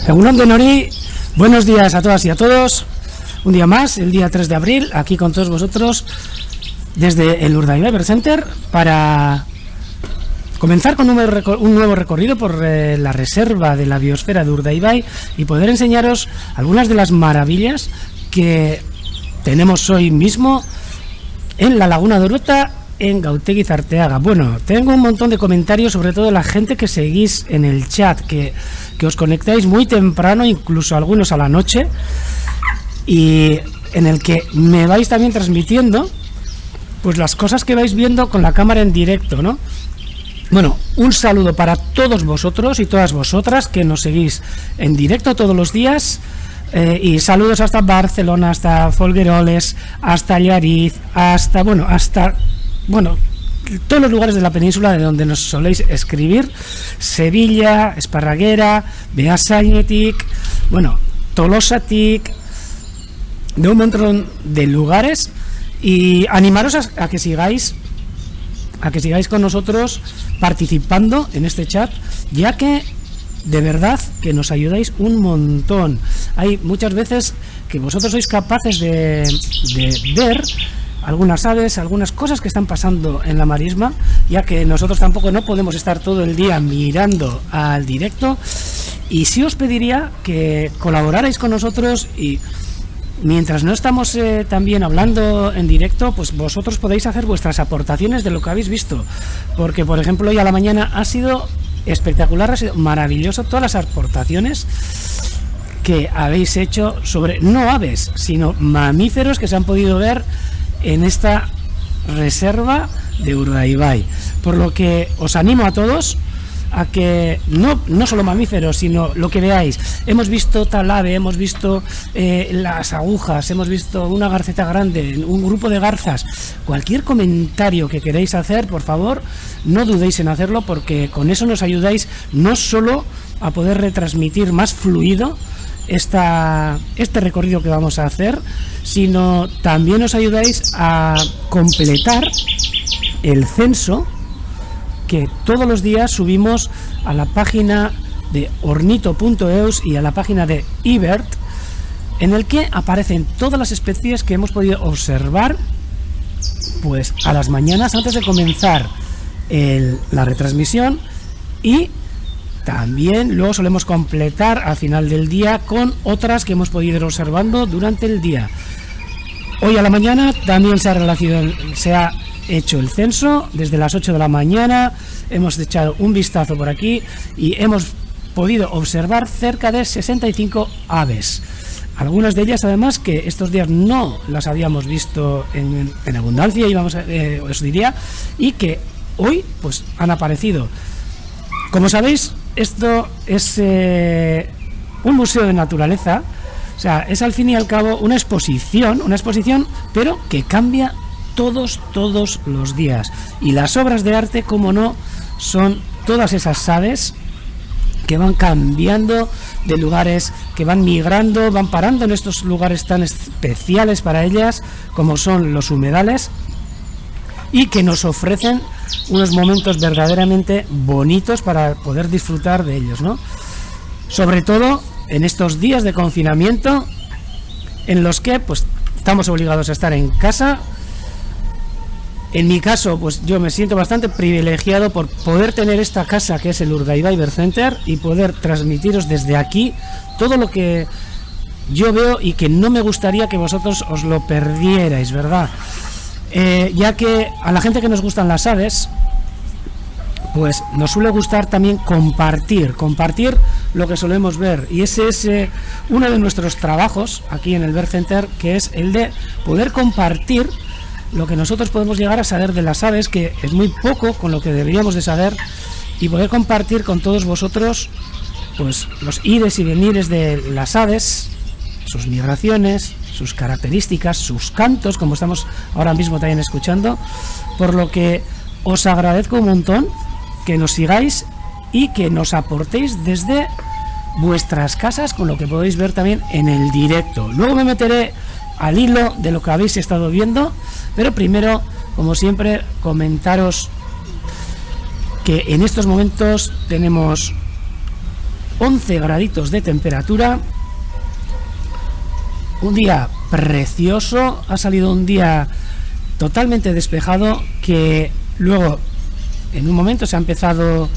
Egunon de Nori, buenos días a todas y a todos. Un día más, el día 3 de abril, aquí con todos vosotros desde el Urdaibai Bird Center para comenzar con un nuevo recorrido por la reserva de la biosfera de Urdaibai y poder enseñaros algunas de las maravillas que tenemos hoy mismo en la Laguna de Orota, en Gautegi Zarteaga. Bueno, tengo un montón de comentarios, sobre todo de la gente que seguís en el chat, que os conectáis muy temprano, incluso algunos a la noche, y en el que me vais también transmitiendo pues las cosas que vais viendo con la cámara en directo, ¿no? Bueno, un saludo para todos vosotros y todas vosotras que nos seguís en directo todos los días, y saludos hasta Barcelona, hasta Folgueroles, hasta Llariz, hasta todos los lugares de la península de donde nos soléis escribir: Sevilla, Esparraguera, Beasañetic, Tolosatic, de un montón de lugares, y animaros a que sigáis con nosotros participando en este chat, ya que de verdad que nos ayudáis un montón. Hay muchas veces que vosotros sois capaces de ver algunas aves, algunas cosas que están pasando en la marisma, ya que nosotros tampoco no podemos estar todo el día mirando al directo, y sí os pediría que colaborarais con nosotros, y mientras no estamos también hablando en directo, pues vosotros podéis hacer vuestras aportaciones de lo que habéis visto, porque por ejemplo hoy a la mañana ha sido espectacular, ha sido maravilloso todas las aportaciones que habéis hecho sobre no aves, sino mamíferos que se han podido ver en esta reserva de Urdaibai, por lo que os animo a todos a que no solo mamíferos, sino lo que veáis. Hemos visto tal ave, hemos visto las agujas, hemos visto una garceta grande, un grupo de garzas. Cualquier comentario que queráis hacer, por favor, no dudéis en hacerlo, porque con eso nos ayudáis no solo a poder retransmitir más fluido este recorrido que vamos a hacer, sino también os ayudáis a completar el censo que todos los días subimos a la página de ornito.eus y a la página de eBird, en el que aparecen todas las especies que hemos podido observar pues a las mañanas antes de comenzar la retransmisión, y también luego solemos completar al final del día con otras que hemos podido ir observando durante el día. Hoy a la mañana también se ha hecho el censo desde las 8 de la mañana, hemos echado un vistazo por aquí y hemos podido observar cerca de 65 aves, algunas de ellas además que estos días no las habíamos visto en abundancia, os diría, y que hoy pues han aparecido. Como sabéis, esto es un museo de naturaleza, o sea, es al fin y al cabo una exposición, pero que cambia todos los días, y las obras de arte, como no, son todas esas aves que van cambiando de lugares, que van migrando, van parando en estos lugares tan especiales para ellas como son los humedales, y que nos ofrecen unos momentos verdaderamente bonitos para poder disfrutar de ellos, ¿no? Sobre todo en estos días de confinamiento en los que pues estamos obligados a estar en casa. En mi caso, pues yo me siento bastante privilegiado por poder tener esta casa que es el Urdaibai Bird Center y poder transmitiros desde aquí todo lo que yo veo y que no me gustaría que vosotros os lo perdierais, ¿verdad? Ya que a la gente que nos gustan las aves, pues nos suele gustar también compartir lo que solemos ver, y ese es uno de nuestros trabajos aquí en el Bird Center, que es el de poder compartir lo que nosotros podemos llegar a saber de las aves, que es muy poco con lo que deberíamos de saber, y poder compartir con todos vosotros pues los ires y venires de las aves, sus migraciones, sus características, sus cantos, como estamos ahora mismo también escuchando, por lo que os agradezco un montón que nos sigáis y que nos aportéis desde vuestras casas con lo que podéis ver también en el directo. Luego me meteré al hilo de lo que habéis estado viendo, pero primero, como siempre, comentaros que en estos momentos tenemos 11 graditos de temperatura. Un día precioso, ha salido un día totalmente despejado, que luego en un momento se ha empezado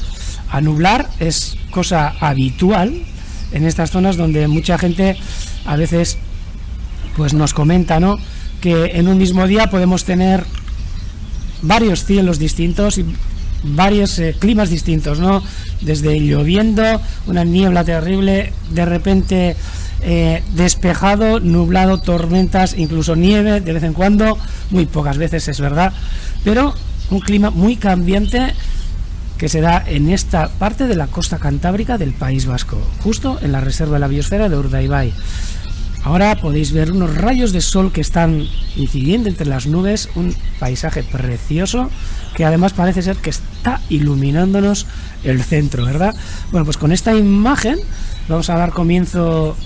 a nublar. Es cosa habitual en estas zonas donde mucha gente a veces pues nos comenta, ¿no?, que en un mismo día podemos tener varios cielos distintos y varios climas distintos, ¿no? Desde lloviendo, una niebla terrible, de repente despejado, nublado, tormentas, incluso nieve de vez en cuando, muy pocas veces es verdad, pero un clima muy cambiante que se da en esta parte de la costa cantábrica del País Vasco, justo en la reserva de la biosfera de Urdaibai. Ahora podéis ver unos rayos de sol que están incidiendo entre las nubes, un paisaje precioso que además parece ser que está iluminándonos el centro, ¿verdad? Bueno, pues con esta imagen vamos a dar comienzo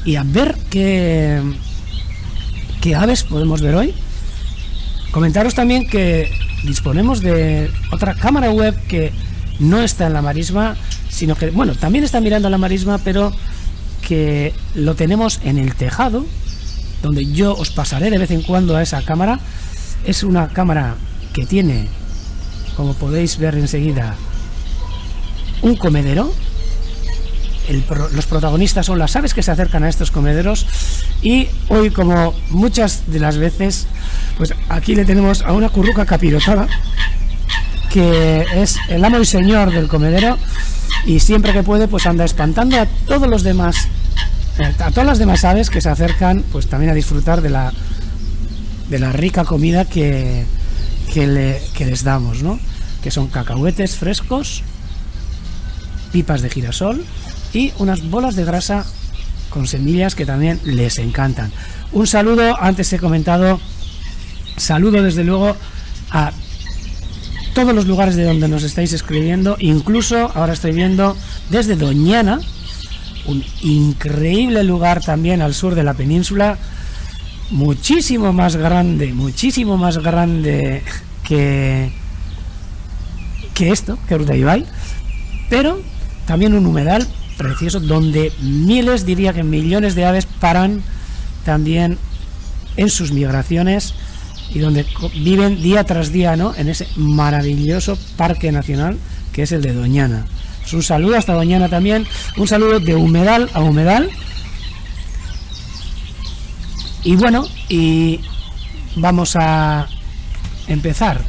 y a ver qué aves podemos ver hoy. Comentaros también que disponemos de otra cámara web que no está en la marisma, sino que, bueno, también está mirando a la marisma, pero que lo tenemos en el tejado, donde yo os pasaré de vez en cuando a esa cámara. Es una cámara que tiene, como podéis ver enseguida, un comedero. Los protagonistas son las aves que se acercan a estos comederos, y hoy, como muchas de las veces, pues aquí le tenemos a una curruca capirotada, que es el amo y señor del comedero, y siempre que puede pues anda espantando a todos los demás, a todas las demás aves que se acercan pues también a disfrutar de la rica comida que les damos, ¿no? Que son cacahuetes frescos, pipas de girasol y unas bolas de grasa con semillas que también les encantan. Un saludo, antes he comentado, saludo desde luego a todos los lugares de donde nos estáis escribiendo, incluso ahora estoy viendo desde Doñana, un increíble lugar también al sur de la península, muchísimo más grande que Urdaibai, pero también un humedal precioso donde miles, diría que millones de aves paran también en sus migraciones y donde viven día tras día, ¿no?, en ese maravilloso parque nacional que es el de Doñana. Pues un saludo hasta Doñana también, un saludo de humedal a humedal. Y bueno, y vamos a empezar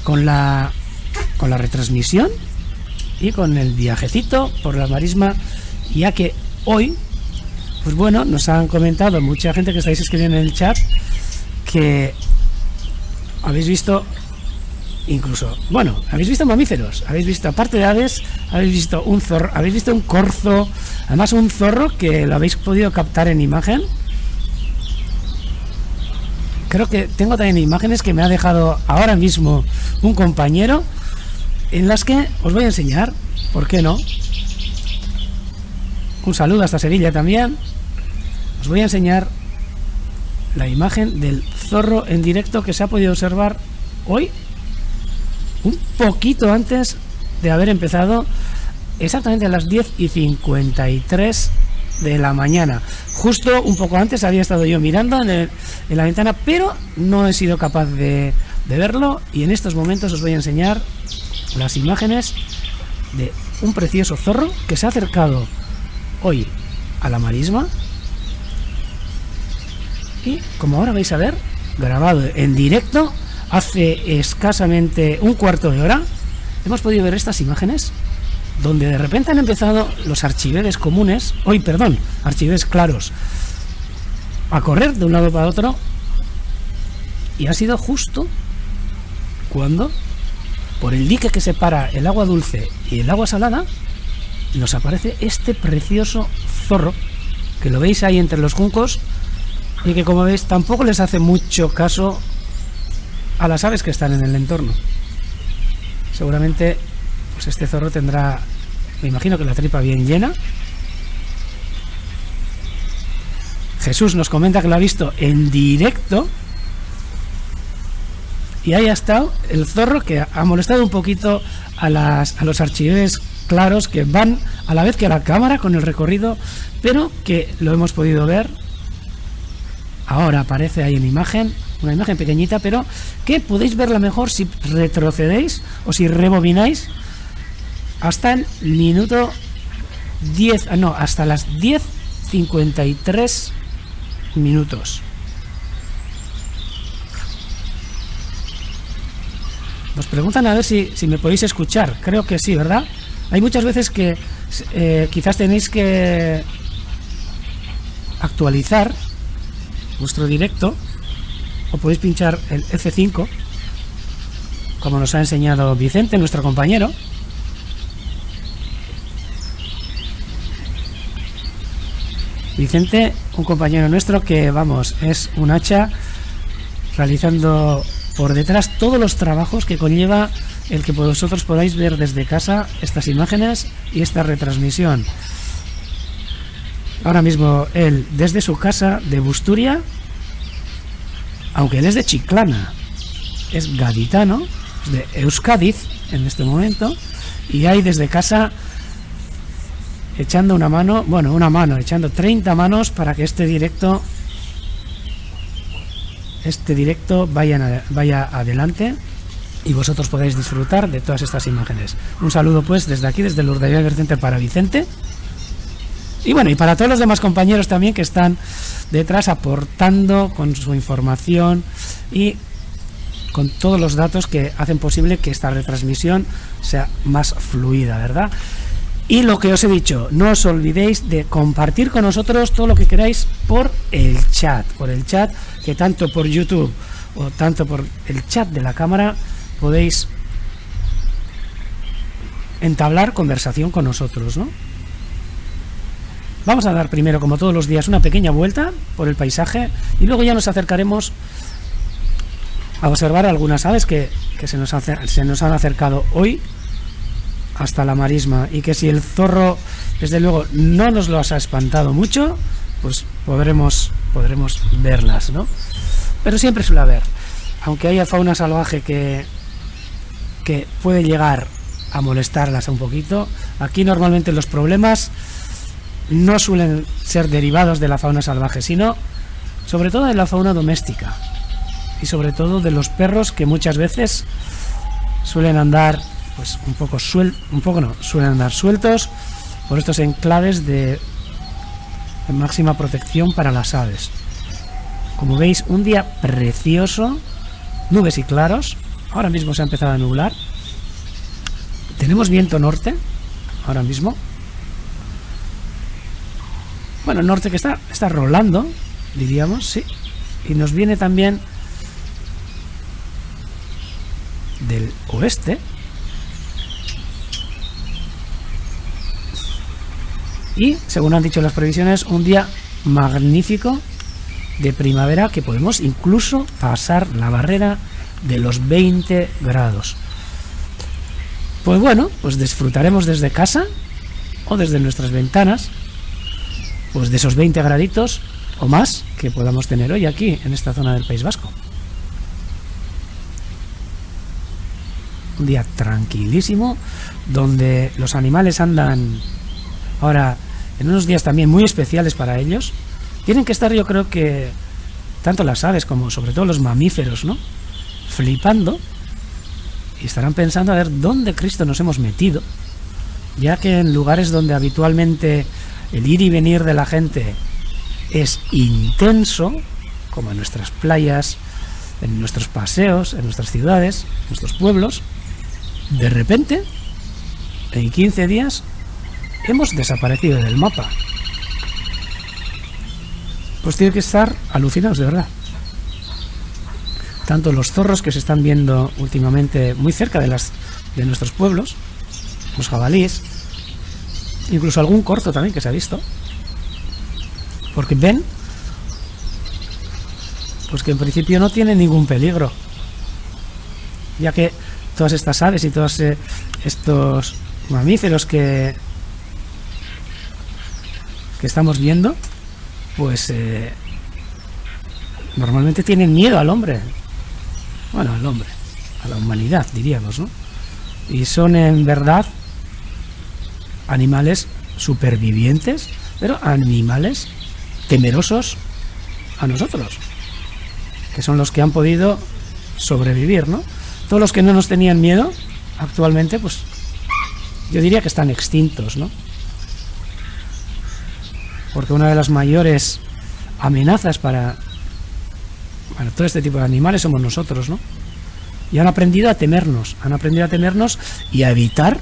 con la retransmisión y con el viajecito por la marisma, ya que hoy, pues bueno, nos han comentado mucha gente que estáis escribiendo en el chat que habéis visto, incluso, bueno, habéis visto mamíferos, habéis visto, aparte de aves, habéis visto un zorro, habéis visto un corzo, además un zorro que lo habéis podido captar en imagen. Creo que tengo también imágenes que me ha dejado ahora mismo un compañero, en las que os voy a enseñar, ¿por qué no? Un saludo hasta Sevilla también. Os voy a enseñar la imagen del zorro en directo que se ha podido observar hoy, un poquito antes de haber empezado, exactamente a las 10:53 de la mañana. Justo un poco antes había estado yo mirando en la ventana, pero no he sido capaz de verlo, y en estos momentos os voy a enseñar las imágenes de un precioso zorro que se ha acercado hoy a la marisma. Y como ahora vais a ver, grabado en directo hace escasamente un cuarto de hora, hemos podido ver estas imágenes donde de repente han empezado los archivedes comunes, archivedes claros, a correr de un lado para otro, y ha sido justo cuando, por el dique que separa el agua dulce y el agua salada, nos aparece este precioso zorro, que lo veis ahí entre los juncos, y que, como veis, tampoco les hace mucho caso a las aves que están en el entorno. Seguramente pues este zorro tendrá, me imagino, que la tripa bien llena. Jesús nos comenta que lo ha visto en directo, y ahí ha estado el zorro, que ha molestado un poquito a los archivedes claros, que van a la vez que la cámara con el recorrido, pero que lo hemos podido ver. Ahora aparece ahí en imagen, una imagen pequeñita, pero que podéis verla mejor si retrocedéis o si rebobináis hasta el minuto 10, hasta las 10:53 minutos. Nos preguntan a ver si me podéis escuchar. Creo que sí, ¿verdad? Hay muchas veces que quizás tenéis que actualizar vuestro directo, o podéis pinchar el F5, como nos ha enseñado Vicente, nuestro compañero. Vicente, un compañero nuestro que, vamos, es un hacha realizando por detrás todos los trabajos que conlleva el que vosotros podáis ver desde casa estas imágenes y esta retransmisión. Ahora mismo él desde su casa de Busturia, aunque él es de Chiclana, es gaditano, es de Euskadiz en este momento, y hay desde casa echando una mano, echando 30 manos para que este directo vaya adelante y vosotros podáis disfrutar de todas estas imágenes. Un saludo pues desde aquí, desde Lourdes Vertiente, para Vicente, y bueno, y para todos los demás compañeros también que están detrás aportando con su información y con todos los datos que hacen posible que esta retransmisión sea más fluida, ¿verdad? Y lo que os he dicho, no os olvidéis de compartir con nosotros todo lo que queráis por el chat, que tanto por YouTube o tanto por el chat de la cámara podéis entablar conversación con nosotros, ¿no? Vamos a dar primero, como todos los días, una pequeña vuelta por el paisaje y luego ya nos acercaremos a observar algunas aves que se nos han acercado hoy hasta la marisma, y que si el zorro desde luego no nos los ha espantado mucho, pues podremos verlas, ¿no? Pero siempre suele haber, aunque haya fauna salvaje que puede llegar a molestarlas un poquito, aquí normalmente los problemas no suelen ser derivados de la fauna salvaje, sino sobre todo de la fauna doméstica y sobre todo de los perros, que muchas veces suelen andar pues suelen andar sueltos por estos enclaves de máxima protección para las aves. Como veis, un día precioso, nubes y claros. Ahora mismo se ha empezado a nublar. Tenemos viento norte ahora mismo. Bueno, el norte que está rolando, diríamos, sí. Y nos viene también del oeste. Y, según han dicho las previsiones, un día magnífico de primavera, que podemos incluso pasar la barrera de los 20 grados. Pues bueno, pues disfrutaremos desde casa o desde nuestras ventanas, pues de esos 20 graditos o más que podamos tener hoy aquí en esta zona del País Vasco. Un día tranquilísimo, donde los animales andan ahora en unos días también muy especiales para ellos. Tienen que estar, yo creo que tanto las aves como sobre todo los mamíferos, ¿no?, flipando, y estarán pensando a ver dónde Cristo nos hemos metido, ya que en lugares donde habitualmente el ir y venir de la gente es intenso, como en nuestras playas, en nuestros paseos, en nuestras ciudades, en nuestros pueblos, de repente, en 15 días, hemos desaparecido del mapa. Pues tiene que estar alucinados, de verdad. Tanto los zorros que se están viendo últimamente muy cerca de nuestros pueblos, los jabalíes, incluso algún corzo también que se ha visto, porque ven pues que en principio no tiene ningún peligro, ya que todas estas aves y todos estos mamíferos que estamos viendo, pues normalmente tienen miedo al hombre. Bueno, a la humanidad, diríamos, ¿no? Y son en verdad animales supervivientes, pero animales temerosos a nosotros, que son los que han podido sobrevivir, ¿no? Todos los que no nos tenían miedo actualmente, pues yo diría que están extintos, ¿no? Porque una de las mayores amenazas para todo este tipo de animales somos nosotros, ¿no? Y han aprendido a temernos y a evitar,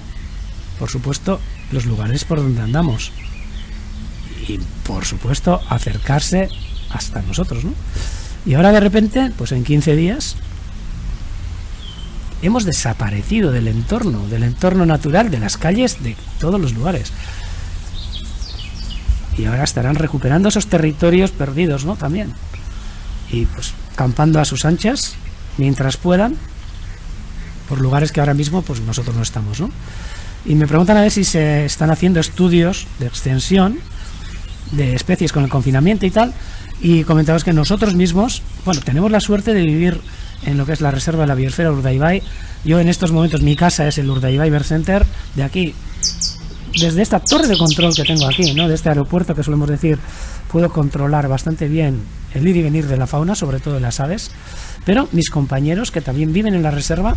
por supuesto, los lugares por donde andamos. Y, por supuesto, acercarse hasta nosotros, ¿no? Y ahora, de repente, pues en 15 días, hemos desaparecido del entorno natural, de las calles, de todos los lugares. Y ahora estarán recuperando esos territorios perdidos, ¿no? También. Y pues campando a sus anchas, mientras puedan, por lugares que ahora mismo pues nosotros no estamos, ¿no? Y me preguntan a ver si se están haciendo estudios de extensión de especies con el confinamiento y tal, y comentaros que nosotros mismos, bueno, tenemos la suerte de vivir en lo que es la reserva de la biosfera Urdaibai. Yo en estos momentos, mi casa es el Urdaibai Bird Center. De aquí, desde esta torre de control que tengo aquí, ¿no?, de este aeropuerto que solemos decir, puedo controlar bastante bien el ir y venir de la fauna, sobre todo de las aves. Pero mis compañeros, que también viven en la reserva,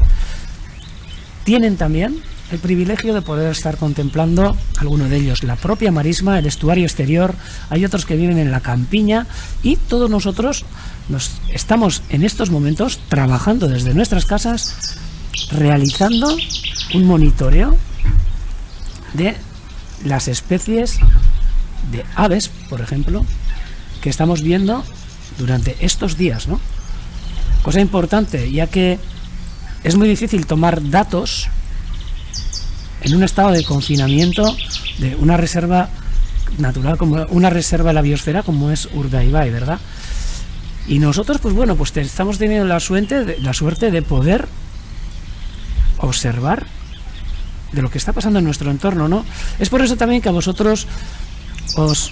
tienen también el privilegio de poder estar contemplando, algunos de ellos, la propia marisma, el estuario exterior. Hay otros que viven en la campiña, y todos nosotros estamos en estos momentos trabajando desde nuestras casas, realizando un monitoreo de las especies de aves, por ejemplo, que estamos viendo durante estos días, ¿no? Cosa importante, ya que es muy difícil tomar datos en un estado de confinamiento de una reserva natural, como una reserva de la biosfera como es Urdaibai, ¿verdad? Y nosotros, pues bueno, pues estamos teniendo la suerte de poder observar de lo que está pasando en nuestro entorno, ¿no? Es por eso también que a vosotros os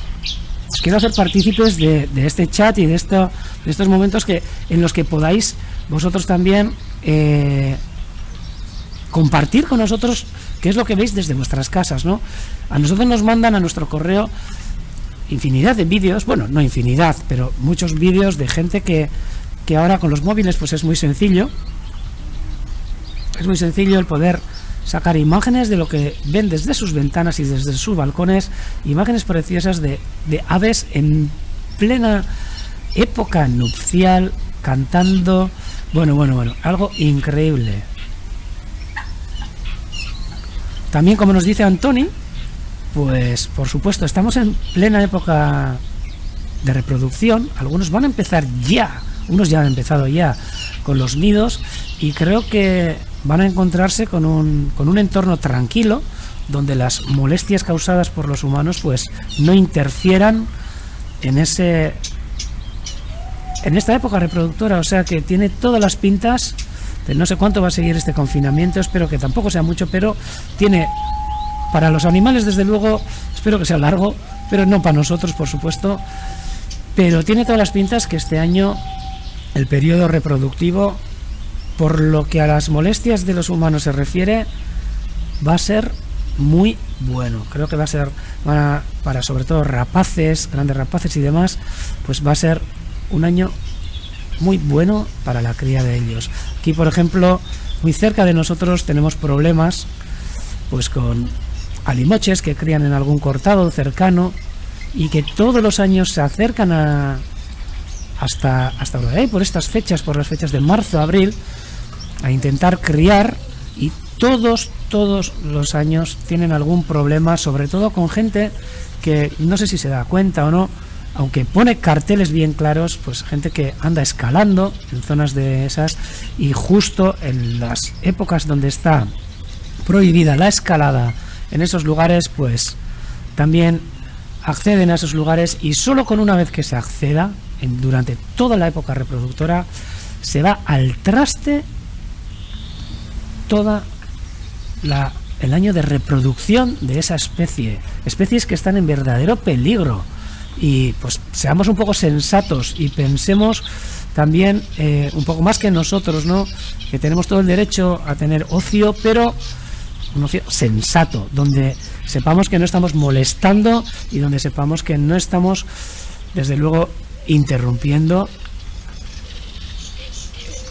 quiero hacer partícipes de este chat y de estos momentos en los que podáis vosotros también compartir con nosotros qué es lo que veis desde vuestras casas, ¿no? A nosotros nos mandan a nuestro correo infinidad de vídeos, bueno, no infinidad, pero muchos vídeos de gente que ahora con los móviles pues es muy sencillo el poder sacar imágenes de lo que ven desde sus ventanas y desde sus balcones, imágenes preciosas de aves en plena época nupcial, cantando, bueno, algo increíble. También, como nos dice Antoni, pues por supuesto estamos en plena época de reproducción. Algunos van a empezar ya, unos ya han empezado ya con los nidos, y creo que van a encontrarse con un entorno tranquilo, donde las molestias causadas por los humanos pues no interfieran en esta época reproductora. O sea que tiene todas las pintas de, no sé cuánto va a seguir este confinamiento, espero que tampoco sea mucho, pero tiene, para los animales desde luego, espero que sea largo, pero no para nosotros, por supuesto, pero tiene todas las pintas que este año el periodo reproductivo, por lo que a las molestias de los humanos se refiere, va a ser muy bueno. Creo que va a ser para sobre todo rapaces, grandes rapaces y demás, pues va a ser un año muy bueno para la cría de ellos. Aquí, por ejemplo, muy cerca de nosotros tenemos problemas pues con alimoches que crían en algún cortado cercano y que todos los años se acercan hasta Urdaibai por estas fechas, por las fechas de marzo, abril, a intentar criar, y todos los años tienen algún problema, sobre todo con gente que no sé si se da cuenta o no, aunque pone carteles bien claros, pues gente que anda escalando en zonas de esas, y justo en las épocas donde está prohibida la escalada en esos lugares, pues también acceden a esos lugares, y solo con una vez que se acceda durante toda la época reproductora se va al traste toda el año de reproducción de esa especies que están en verdadero peligro. Y pues seamos un poco sensatos y pensemos también un poco más que nosotros, ¿no? Que tenemos todo el derecho a tener ocio, pero un ocio sensato, donde sepamos que no estamos molestando y donde sepamos que no estamos, desde luego, interrumpiendo,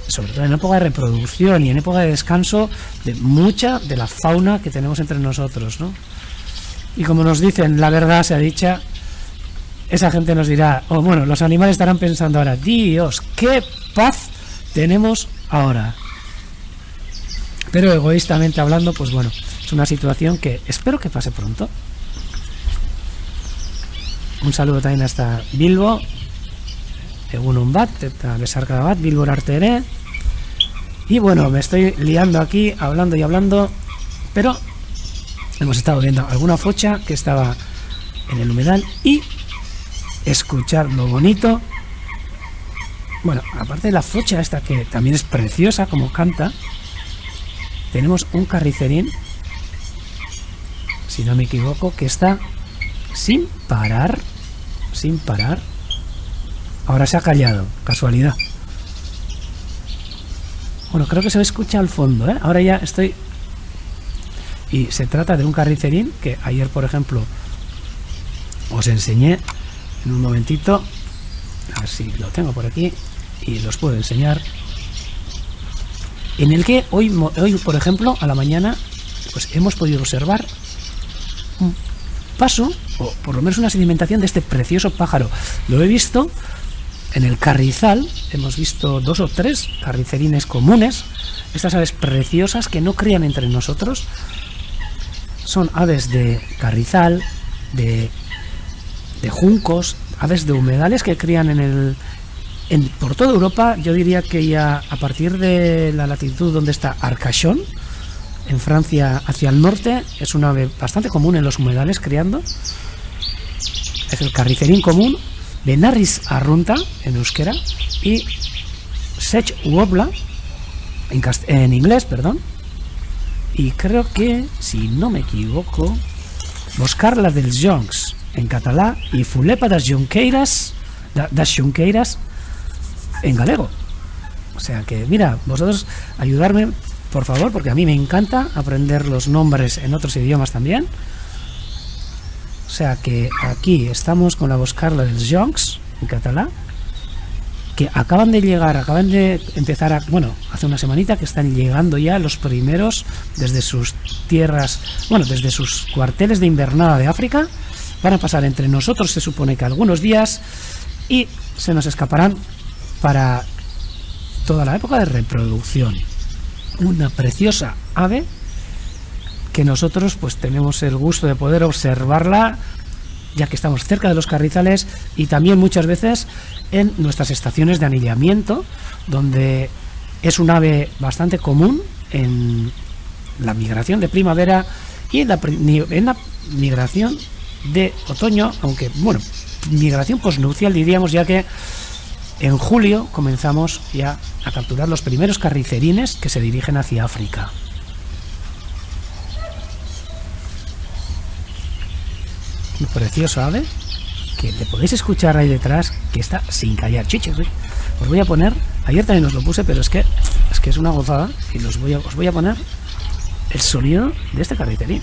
sobre todo en época de reproducción y en época de descanso, de mucha de la fauna que tenemos entre nosotros, ¿no? Y como nos dicen, la verdad sea dicha, esa gente nos dirá, o bueno, los animales estarán pensando ahora, Dios, qué paz tenemos ahora. Pero egoístamente hablando, pues bueno, es una situación que espero que pase pronto. Un saludo también hasta Bilbo, egunon bat, eta besarka bat, Bilbo artere. Y bueno, me estoy liando aquí, hablando y hablando, pero hemos estado viendo alguna focha que estaba en el humedal y escuchar lo bonito. Bueno, aparte de la focha esta que también es preciosa como canta, tenemos un carricerín, si no me equivoco, que está sin parar. Ahora se ha callado, casualidad. Bueno, creo que se escucha al fondo, ¿eh? Ahora ya estoy... Y se trata de un carricerín que ayer, por ejemplo, os enseñé en un momentito. A ver si lo tengo por aquí y los puedo enseñar. En el que hoy, por ejemplo, a la mañana, pues hemos podido observar un paso, o por lo menos una sedimentación de este precioso pájaro. Lo he visto en el carrizal, hemos visto 2 o 3 carricerines comunes, estas aves preciosas que no crían entre nosotros. Son aves de carrizal, de juncos, aves de humedales que crían por toda Europa. Yo diría que ya a partir de la latitud donde está Arcachon, en Francia hacia el norte, es una ave bastante común en los humedales criando. Es el carricerín común, Venarris arrunta en euskera y Sech wobla en inglés, perdón. Y creo que, si no me equivoco, Boscarla dels Joncs en catalá y Fulepa das Junqueiras en galego. O sea que, mira, vosotros ayudarme, por favor, porque a mí me encanta aprender los nombres en otros idiomas también. O sea que aquí estamos con la Boscarla dels Joncs en catalá, que acaban de empezar bueno, hace una semanita que están llegando ya los primeros desde sus tierras, bueno, desde sus cuarteles de invernada de África. Van a pasar entre nosotros, se supone que algunos días, y se nos escaparán para toda la época de reproducción. Una preciosa ave que nosotros pues tenemos el gusto de poder observarla, ya que estamos cerca de los carrizales y también muchas veces en nuestras estaciones de anillamiento, donde es un ave bastante común en la migración de primavera y en la migración de otoño, aunque bueno, migración posnupcial diríamos, ya que en julio comenzamos ya a capturar los primeros carricerines que se dirigen hacia África. Un precioso ave que le podéis escuchar ahí detrás, que está sin callar. Chiches, os voy a poner, ayer también os lo puse, pero es que es una gozada, y os voy a poner el sonido de este carricerín.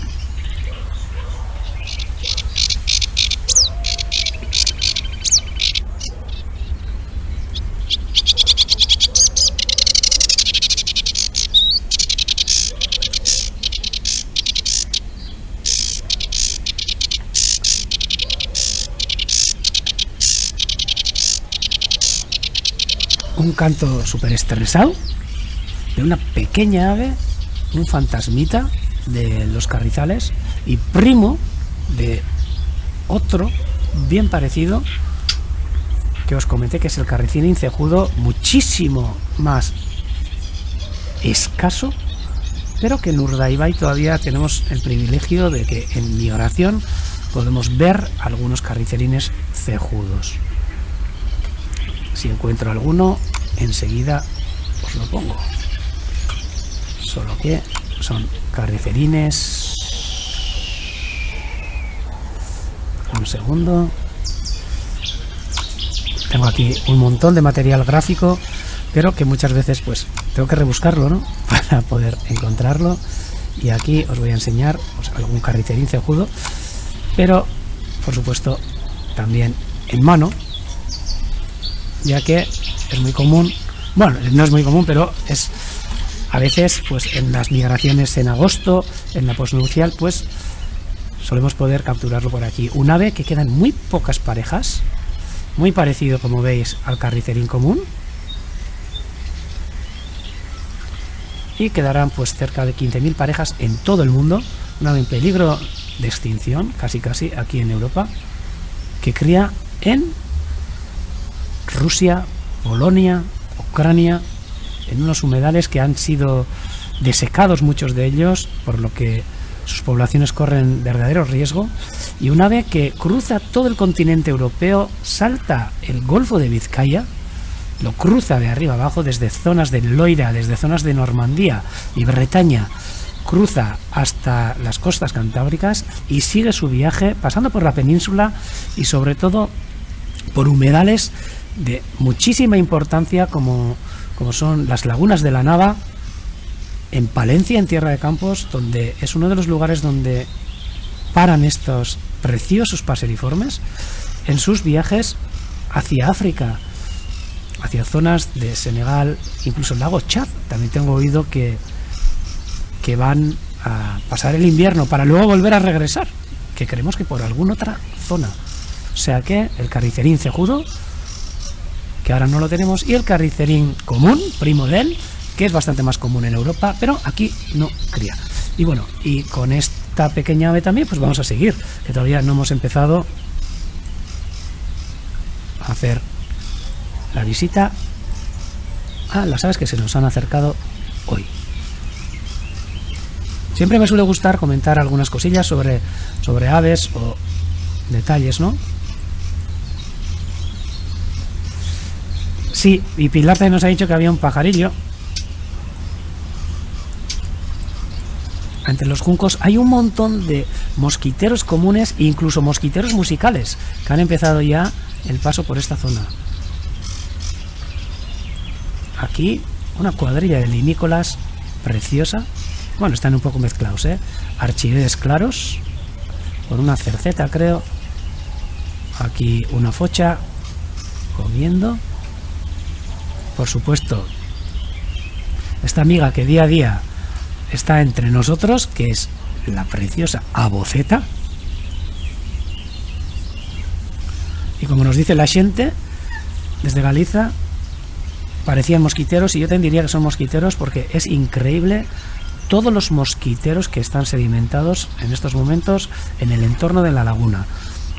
Un canto súper estresado de una pequeña ave, un fantasmita de los carrizales y primo de otro bien parecido que os comenté, que es el carricerín cejudo, muchísimo más escaso, pero que en Urdaibai todavía tenemos el privilegio de que en migración podemos ver algunos carricerines cejudos. Si encuentro alguno, enseguida os lo pongo. Solo que son carricerines. Un segundo. Tengo aquí un montón de material gráfico, pero que muchas veces pues tengo que rebuscarlo, ¿no? Para poder encontrarlo. Y aquí os voy a enseñar pues, algún carricerín cejudo, pero por supuesto también en mano, ya que es muy común, bueno, no es muy común, pero es a veces pues en las migraciones en agosto, en la posnupcial, pues solemos poder capturarlo por aquí. Un ave que quedan muy pocas parejas, muy parecido, como veis, al carricerín común, y quedarán pues cerca de 15.000 parejas en todo el mundo. Un ave en peligro de extinción, casi aquí en Europa, que cría en Rusia, Polonia, Ucrania, en unos humedales que han sido desecados, muchos de ellos, por lo que sus poblaciones corren verdadero riesgo. Y un ave que cruza todo el continente europeo, salta el Golfo de Vizcaya, lo cruza de arriba abajo, desde zonas de Loira, desde zonas de Normandía y Bretaña, cruza hasta las costas cantábricas y sigue su viaje pasando por la península y sobre todo por humedales de muchísima importancia como son las lagunas de la Nava, en Palencia, en Tierra de Campos, donde es uno de los lugares donde paran estos preciosos paseriformes en sus viajes hacia África, hacia zonas de Senegal, incluso el lago Chad. También tengo oído que van a pasar el invierno para luego volver a regresar, que creemos que por alguna otra zona. O sea que el carricerín cejudo, que ahora no lo tenemos, y el carricerín común, primo de él, que es bastante más común en Europa, pero aquí no cría. Y bueno, y con esta pequeña ave también pues vamos a seguir, que todavía no hemos empezado a hacer la visita a las aves que se nos han acercado hoy. Siempre me suele gustar comentar algunas cosillas sobre aves o detalles, ¿no? Sí, y Pilar también nos ha dicho que había un pajarillo. Entre los juncos hay un montón de mosquiteros comunes e incluso mosquiteros musicales que han empezado ya el paso por esta zona. Aquí una cuadrilla de limícolas preciosa. Bueno, están un poco mezclados, archivedes claros, con una cerceta, creo. Aquí una focha comiendo. Por supuesto, esta amiga que día a día está entre nosotros, que es la preciosa aboceta. Y como nos dice la gente desde Galiza, parecían mosquiteros, y yo te diría que son mosquiteros porque es increíble todos los mosquiteros que están sedimentados en estos momentos en el entorno de la laguna.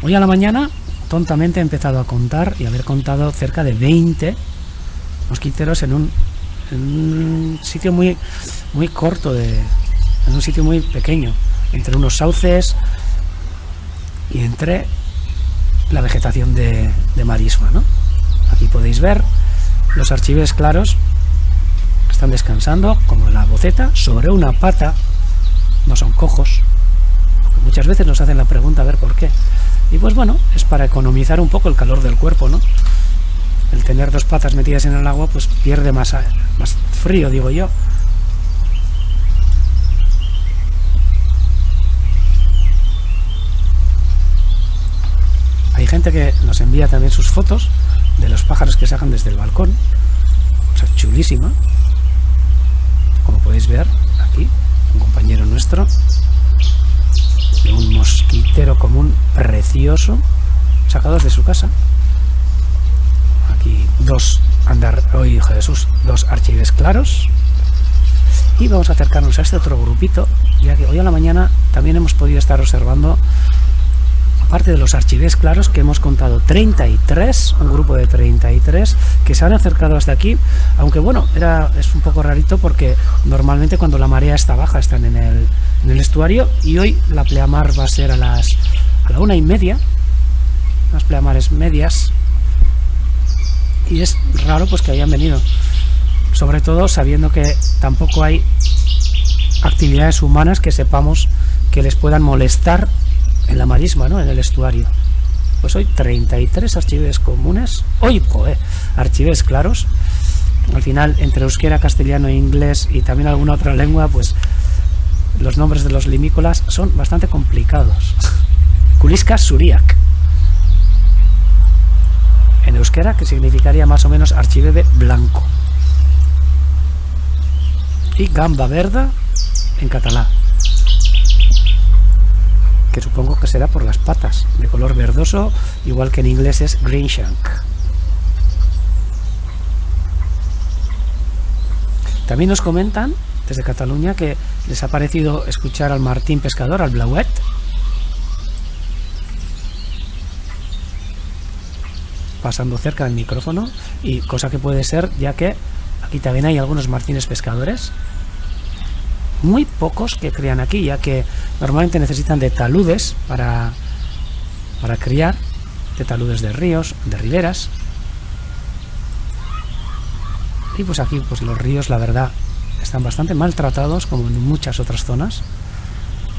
Hoy a la mañana, tontamente, he empezado a contar y haber contado cerca de 20 mosquiteros en un sitio muy corto, en un sitio muy pequeño, entre unos sauces y entre la vegetación de marisma, ¿no? Aquí podéis ver los archivedes claros, están descansando como la boceta sobre una pata, no son cojos. Muchas veces nos hacen la pregunta a ver por qué, y pues bueno, es para economizar un poco el calor del cuerpo, ¿no? El tener dos patas metidas en el agua pues pierde más frío, digo yo. Hay gente que nos envía también sus fotos de los pájaros que sacan desde el balcón, cosa chulísima, como podéis ver aquí, un compañero nuestro, de un mosquitero común precioso, sacados de su casa. Aquí dos archivedes claros, y vamos a acercarnos a este otro grupito, ya que hoy a la mañana también hemos podido estar observando, aparte de los archivedes claros, que hemos contado 33, un grupo de 33 que se han acercado hasta aquí, aunque bueno, es un poco rarito porque normalmente cuando la marea está baja están en el estuario, y hoy la pleamar va a ser a la 1:30, unas pleamares medias, y es raro pues que hayan venido, sobre todo sabiendo que tampoco hay actividades humanas que sepamos que les puedan molestar en la marisma, ¿no? En el estuario. Pues hoy 33 archivedes comunes, archivedes claros. Al final, entre euskera, castellano e inglés y también alguna otra lengua, pues los nombres de los limícolas son bastante complicados. Kuliska suriak, en euskera, que significaría más o menos archibebe blanco, y gamba verda en catalán, que supongo que será por las patas, de color verdoso, igual que en inglés es greenshank. También nos comentan desde Cataluña que les ha parecido escuchar al martín pescador, al blauet, pasando cerca del micrófono, y cosa que puede ser, ya que aquí también hay algunos martines pescadores, muy pocos que crían aquí, ya que normalmente necesitan de taludes para criar, de taludes de ríos, de riberas. Y pues aquí pues los ríos, la verdad, están bastante maltratados, como en muchas otras zonas,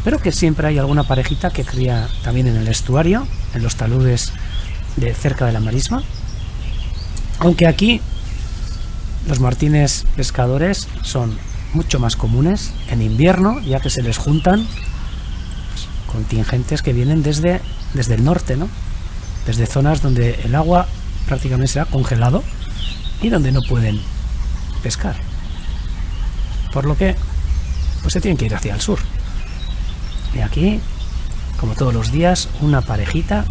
pero que siempre hay alguna parejita que cría también en el estuario, en los taludes de cerca de la marisma. Aunque aquí los martines pescadores son mucho más comunes en invierno, ya que se les juntan pues, contingentes que vienen desde el norte, ¿no? Desde zonas donde el agua prácticamente se ha congelado y donde no pueden pescar, por lo que pues se tienen que ir hacia el sur. Y aquí, como todos los días, una parejita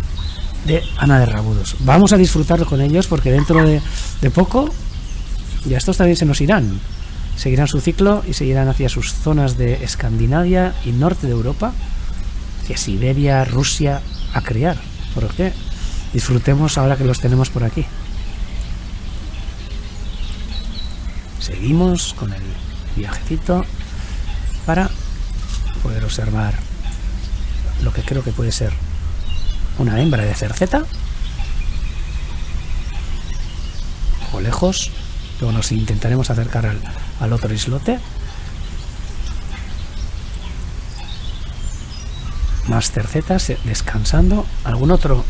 de Ana de Rabudos. Vamos a disfrutar con ellos, porque dentro de poco ya estos también se nos irán. Seguirán su ciclo y seguirán hacia sus zonas de Escandinavia y norte de Europa, hacia Siberia, Rusia, a criar. Por lo que disfrutemos ahora que los tenemos por aquí. Seguimos con el viajecito para poder observar lo que creo que puede ser una hembra de cerceta, o lejos. Luego nos intentaremos acercar al otro islote. Más cercetas descansando, algún otro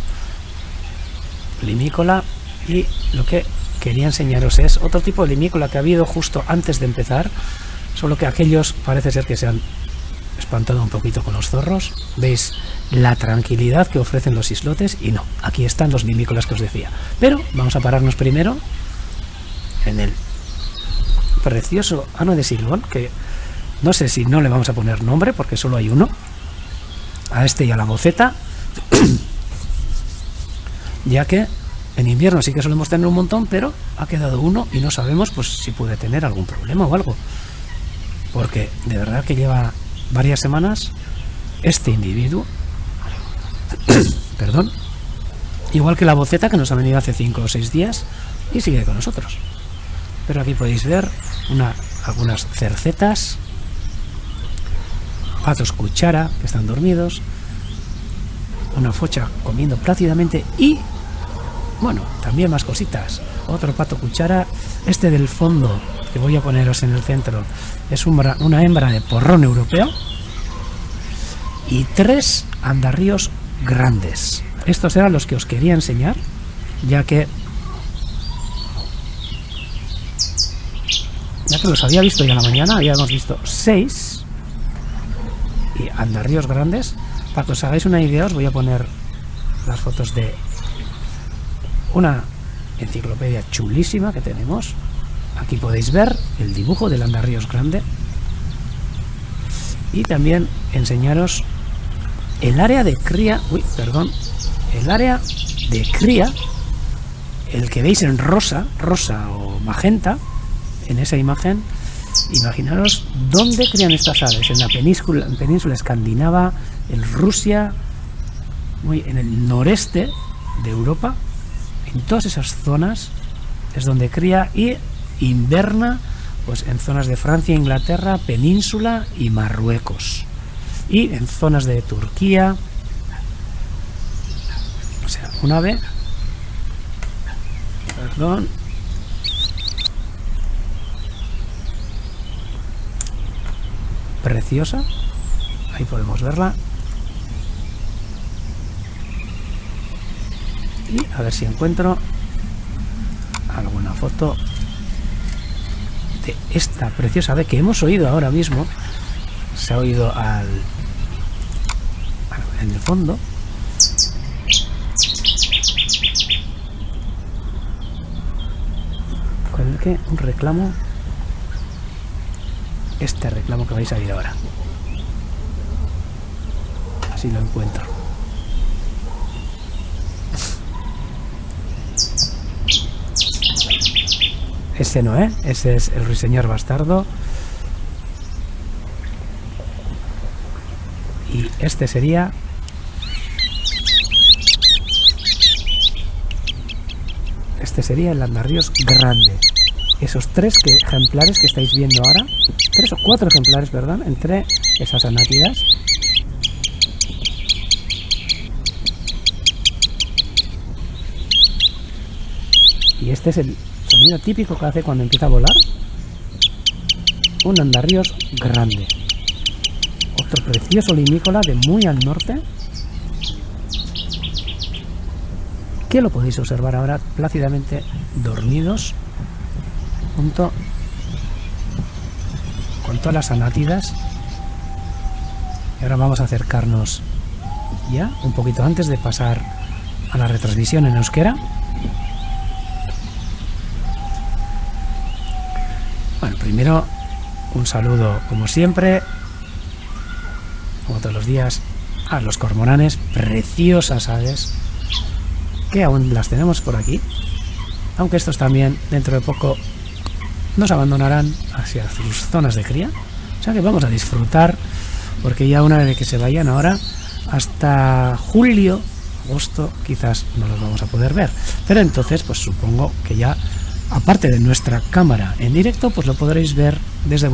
limícola, y lo que quería enseñaros es otro tipo de limícola que ha habido justo antes de empezar, solo que aquellos parece ser que se han espantado un poquito con los zorros. Veis la tranquilidad que ofrecen los islotes, y no, aquí están los limícolas que os decía. Pero vamos a pararnos primero en el precioso ano de Silbón, que no sé si no le vamos a poner nombre porque solo hay uno, a este y a la boceta, ya que en invierno sí que solemos tener un montón, pero ha quedado uno y no sabemos pues si puede tener algún problema o algo, porque de verdad que lleva varias semanas este individuo perdón, igual que la boceta, que nos ha venido hace 5 o 6 días y sigue con nosotros. Pero aquí podéis ver algunas cercetas, patos cuchara que están dormidos, una focha comiendo plácidamente, y bueno, también más cositas. Otro pato cuchara, este del fondo que voy a poneros en el centro es una hembra de porrón europeo, y 3 andarríos grandes. Estos eran los que os quería enseñar, ya que los había visto ya en la mañana. Habíamos visto 6 y andarríos grandes. Para que os hagáis una idea, os voy a poner las fotos de una enciclopedia chulísima que tenemos. Aquí podéis ver el dibujo del andarríos grande, y también enseñaros el área de cría, el área de cría, el que veis en rosa o magenta en esa imagen. Imaginaros dónde crían estas aves: en la península escandinava, en Rusia, muy en el noreste de Europa. En todas esas zonas es donde cría, y inverna pues en zonas de Francia, Inglaterra, península y Marruecos, y en zonas de Turquía. O sea, un ave, preciosa. Ahí podemos verla, y a ver si encuentro alguna foto de esta preciosa ave que hemos oído ahora mismo se ha oído en el fondo. Con el que un reclamo, este reclamo que vais a oír ahora. Así lo encuentro. Ese no, ese es el Ruiseñor bastardo. Y este sería el Andarríos grande. Esos tres ejemplares que estáis viendo ahora, 3 o 4 ejemplares, perdón, entre esas anátidas. Y este es el sonido típico que hace cuando empieza a volar un Andarríos grande. Otro precioso limícola de muy al norte, que lo podéis observar ahora plácidamente dormidos junto con todas las anátidas. Y ahora vamos a acercarnos ya un poquito antes de pasar a la retransmisión en euskera. Bueno, primero un saludo como siempre, como todos los días, a los cormoranes, preciosas aves que aún las tenemos por aquí, aunque estos también dentro de poco nos abandonarán hacia sus zonas de cría, o sea que vamos a disfrutar, porque ya una vez que se vayan ahora hasta julio, agosto, quizás no los vamos a poder ver, pero entonces pues supongo que ya, aparte de nuestra cámara en directo, pues lo podréis ver desde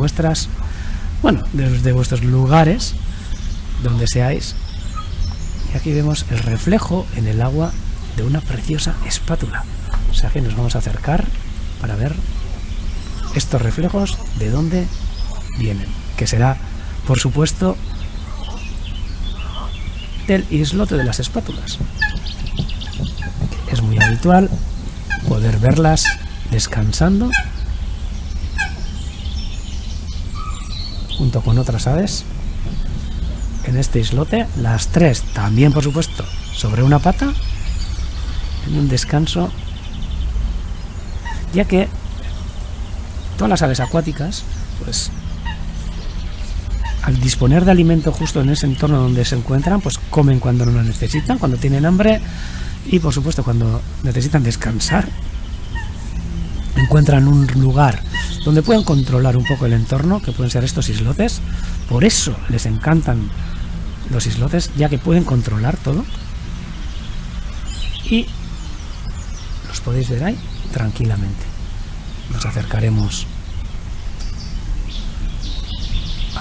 desde vuestros lugares donde seáis. Y aquí vemos el reflejo en el agua de una preciosa espátula, o sea que nos vamos a acercar para ver estos reflejos de dónde vienen, que será por supuesto del islote de las espátulas. Es muy habitual poder verlas descansando junto con otras aves en este islote, las tres también por supuesto sobre una pata, en un descanso, ya que todas las aves acuáticas pues al disponer de alimento justo en ese entorno donde se encuentran, pues comen cuando no lo necesitan, cuando tienen hambre, y por supuesto cuando necesitan descansar encuentran un lugar donde pueden controlar un poco el entorno, que pueden ser estos islotes. Por eso les encantan los islotes, ya que pueden controlar todo y los podéis ver ahí tranquilamente. Nos acercaremos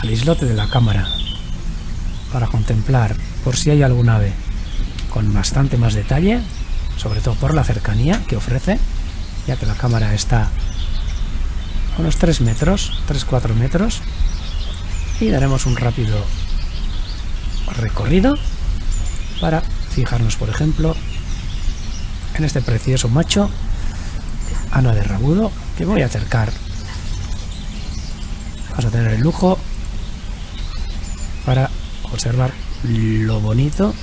al islote de la cámara para contemplar por si hay algún ave con bastante más detalle, sobre todo por la cercanía que ofrece, ya que la cámara está a unos 3-4 metros, y daremos un rápido recorrido para fijarnos, por ejemplo, en este precioso macho ana de rabudo, que voy a acercar. Vamos a tener el lujo para observar lo bonito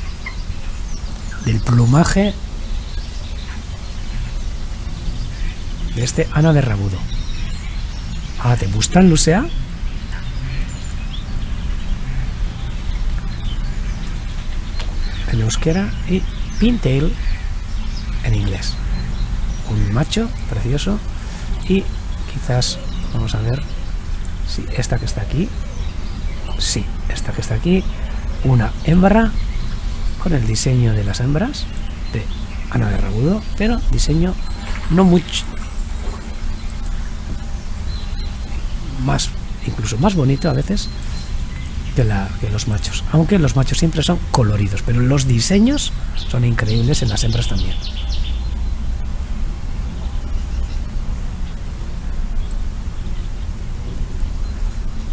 del plumaje de este ana de rabudo. ¿Te gustan, Lucea? En euskera y pintail en inglés. Un macho precioso, y quizás vamos a ver si esta que está aquí, esta que está aquí, una hembra con el diseño de las hembras de ana de rabudo, pero diseño no mucho más, incluso más bonito a veces que los machos, aunque los machos siempre son coloridos, pero los diseños son increíbles en las hembras también.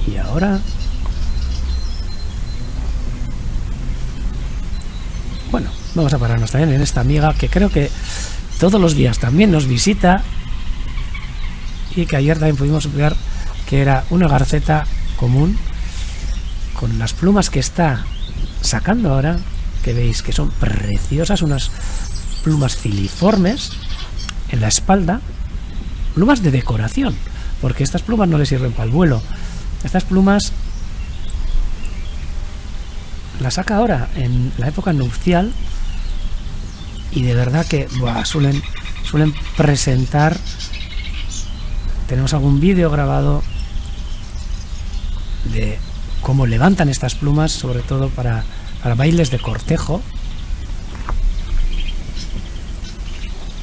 Y ahora, bueno, vamos a pararnos también en esta amiga que creo que todos los días también nos visita, y que ayer también pudimos ver que era una garceta común, con las plumas que está sacando ahora, que veis que son preciosas, unas plumas filiformes en la espalda, plumas de decoración, porque estas plumas no le sirven para el vuelo. Estas plumas las saca ahora en la época nupcial y de verdad que suelen presentar. Tenemos algún vídeo grabado de cómo levantan estas plumas, sobre todo para bailes de cortejo.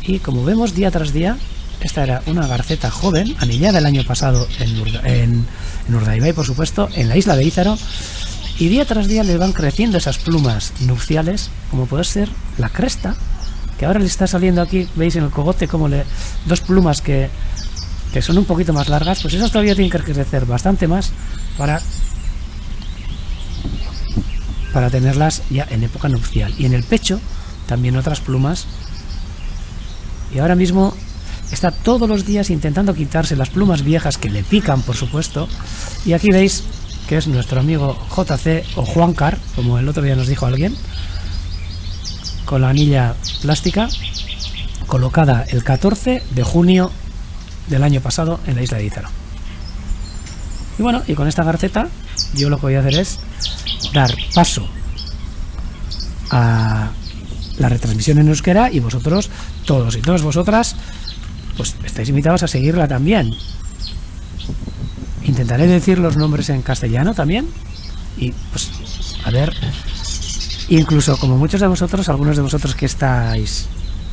Y como vemos día tras día, esta era una garceta joven, anillada el año pasado en Urdaibai, por supuesto, en la isla de Ízaro, y día tras día le van creciendo esas plumas nupciales, como puede ser la cresta, que ahora le está saliendo aquí, veis en el cogote como dos plumas que son un poquito más largas, pues esas todavía tienen que crecer bastante más para tenerlas ya en época nupcial. Y en el pecho también otras plumas, y ahora mismo está todos los días intentando quitarse las plumas viejas que le pican, por supuesto. Y aquí veis que es nuestro amigo JC o Juancar, como el otro día nos dijo alguien, con la anilla plástica colocada el 14 de junio del año pasado en la isla de Ízaro. Y bueno, y con esta garceta yo lo que voy a hacer es dar paso a la retransmisión en euskera, y vosotros, todos y todas vosotras, pues estáis invitados a seguirla también. Intentaré decir los nombres en castellano también, y pues a ver, incluso como muchos de vosotros, algunos de vosotros que estáis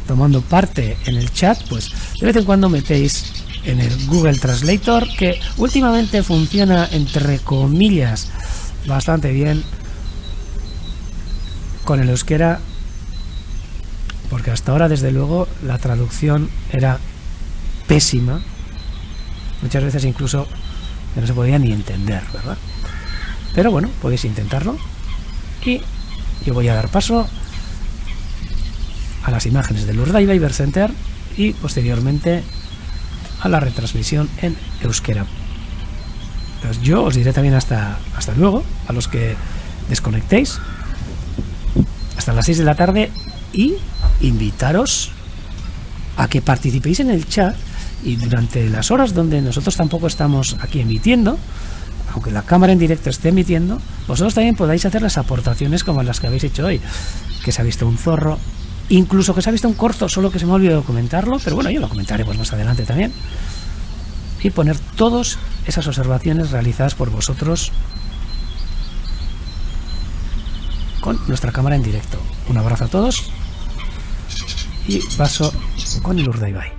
tomando parte en el chat, pues de vez en cuando metéis en el Google Translator, que últimamente funciona entre comillas bastante bien con el euskera, porque hasta ahora desde luego la traducción era pésima, muchas veces incluso que no se podía ni entender, ¿verdad? Pero bueno, podéis intentarlo, y yo voy a dar paso a las imágenes del Urdaibai Bird Center y posteriormente a la retransmisión en euskera. Entonces yo os diré también hasta luego a los que desconectéis hasta las 6 de la tarde, y invitaros a que participéis en el chat, y durante las horas donde nosotros tampoco estamos aquí emitiendo, aunque la cámara en directo esté emitiendo, vosotros también podáis hacer las aportaciones como las que habéis hecho hoy, que se ha visto un zorro, incluso que se ha visto un corzo, solo que se me ha olvidado comentarlo, pero bueno, yo lo comentaremos más adelante también, y poner todas esas observaciones realizadas por vosotros con nuestra cámara en directo. Un abrazo a todos y paso con el Urdaibai.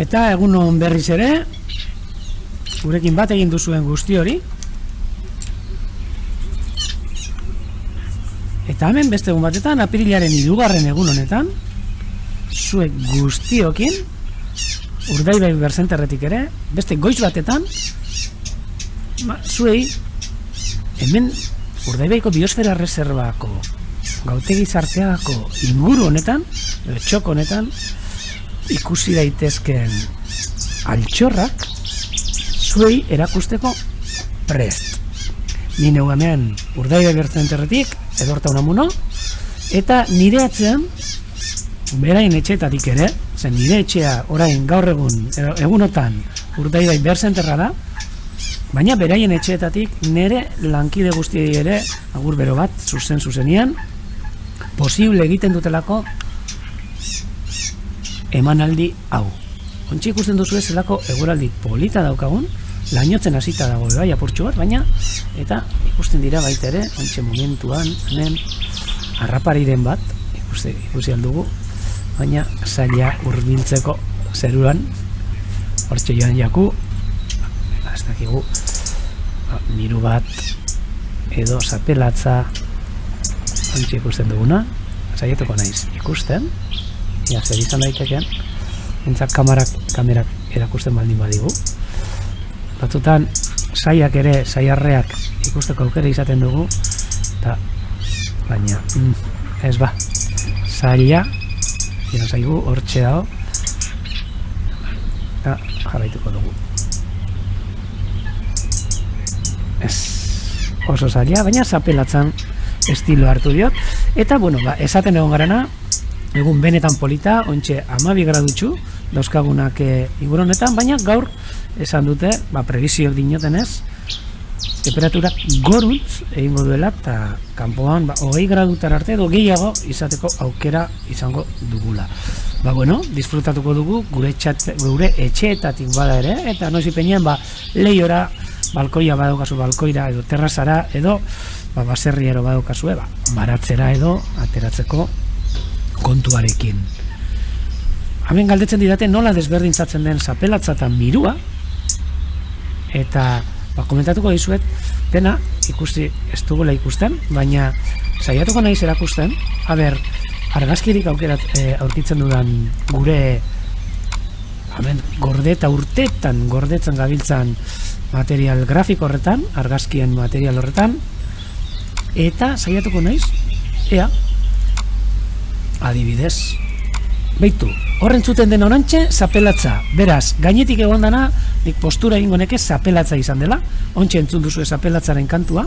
Eta egunon berriz ere, gurekin bat egin duzuen guzti hori. Eta hemen beste egun batetan, apirilaren 3. egun honetan, zuek guztiokin, Urdaibai berzenterretik ere, beste goiz batetan, zuei, hemen Urdaibaiko biosfera reservako, gautegi zarteagako inguru honetan, txoko honetan, ikusi daitezkeen altxorrak, zuei erakusteko prest. Ni neu hemen Urdaibai berzenterretik, edorta unamuno, eta nire atzean, berain etxeetatik ere, zen nire etxea orain gaur egunotan Urdaibai berzenterra da, baina beraien etxeetatik nire lankide guztiei ere, agur bero bat, zuzenian, posible egiten dutelako emanaldi hau. Ontsi ikusten duzu ez zelako eguraldi polita daukagun, lainotzen hasita dago bai apurtxo bat, baina eta ikusten dira baita ere, ontsi momentuan, hemen harrapariren bat, ikusi aldugu, baina zaila hurbiltzeko zeruan, hortxe joan jaku, ez dakigu, miru bat, edo zapelatza, ontsi ikusten duguna, zaietuko naiz ikusten, zer izan daiteken, entzak kamerak erakusten baldin badigu. Batzutan, saiak ere, saiarreak ikusteko aukera izaten dugu, eta baina, ez ba, saia, ira zaigu, hortxe dago, eta jarraituko dugu. Ez, oso saia, baina zapelatzan estilo hartu diot, eta, bueno, esaten egon garana, egun benetan polita, ontxe 12 gradutxu, dauzkagunak inguru honetan, baina gaur esan dute, prebiziok dinotenez, temperaturak goruntz egingo duela, eta kanpoan 20 gradutar arte edo gehiago izateko aukera izango dugula. Bueno, disfrutatuko dugu gure etxeetatik bada ere, eta noiz ipenean lehiora, balkoia badaukazu balkoira edo terrazara edo baserriero badaukazue, baratzera edo ateratzeko kontuarekin. Hemen galdetzen didate nola desberdintzatzen den zapelatza eta mirua, eta komentatuko dizuet, dena ikusi ez dugula ikusten, baina saiatuko naiz erakusten, argazkirik aurkitzen dudan gure gordeta urtetan gordetzen gabiltzan material grafiko horretan, argazkien material horretan, eta saiatuko naiz, adibidez, beitu, horren zuten den orantxe, zapelatza. Beraz, gainetik egon dana, nik postura egingo neke zapelatza izan dela, ontxe entzun duzu zapelatzaren kantua,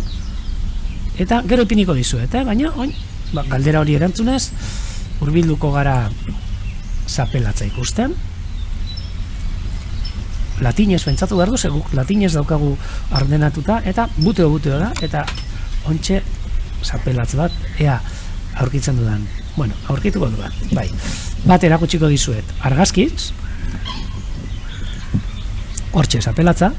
eta gero ipiniko dizuet, baina, galdera hori erantzunez, hurbilduko gara zapelatza ikusten. Latinez pentsatu behar du, seguk latinez daukagu ordenatuta, eta buteo da, eta ontxe zapelatz bat, ea aurkitzen dudan. Bueno, aurkituko dudan, bai. Bat erakutsiko dizuet argazkiz, hortxe zapelatza,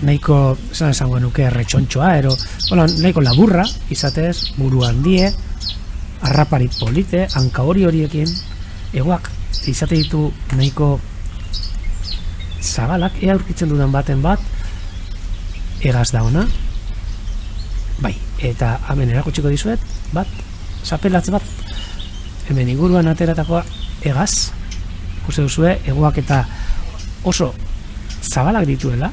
nahiko, esango nuke erretxontxoa, nahiko laburra, izatez, buru handie, harraparit polite, hanka horiekin, egoak izate ditu nahiko zabalak, ea aurkitzen dudan baten bat, egaz da ona, bai, eta hemen erakutsiko dizuet, zapelatz bat, hemen inguruan ateratakoa egaz, ikuste duzue, egoak eta oso zabalak dituela,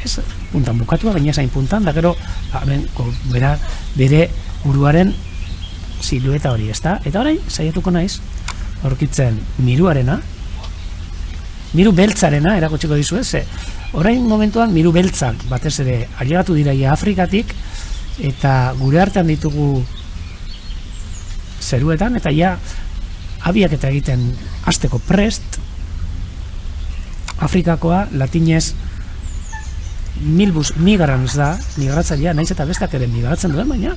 ez puntan bukatua, baina zain puntan, da gero, bere buruaren silueta hori, ezta? Eta orain, saiatuko naiz, aurkitzen miruarena, miru beltzarena, erakutsiko dizuet, orain momentuan miru beltzak, batez ere, ailegatu dira Afrikatik, eta gure artean ditugu zeruetan, eta abiak eta egiten hasteko prest, Afrikakoa, latinez, milbus migrans da, migratzailea, naiz eta bestak ere migratzen duen, baina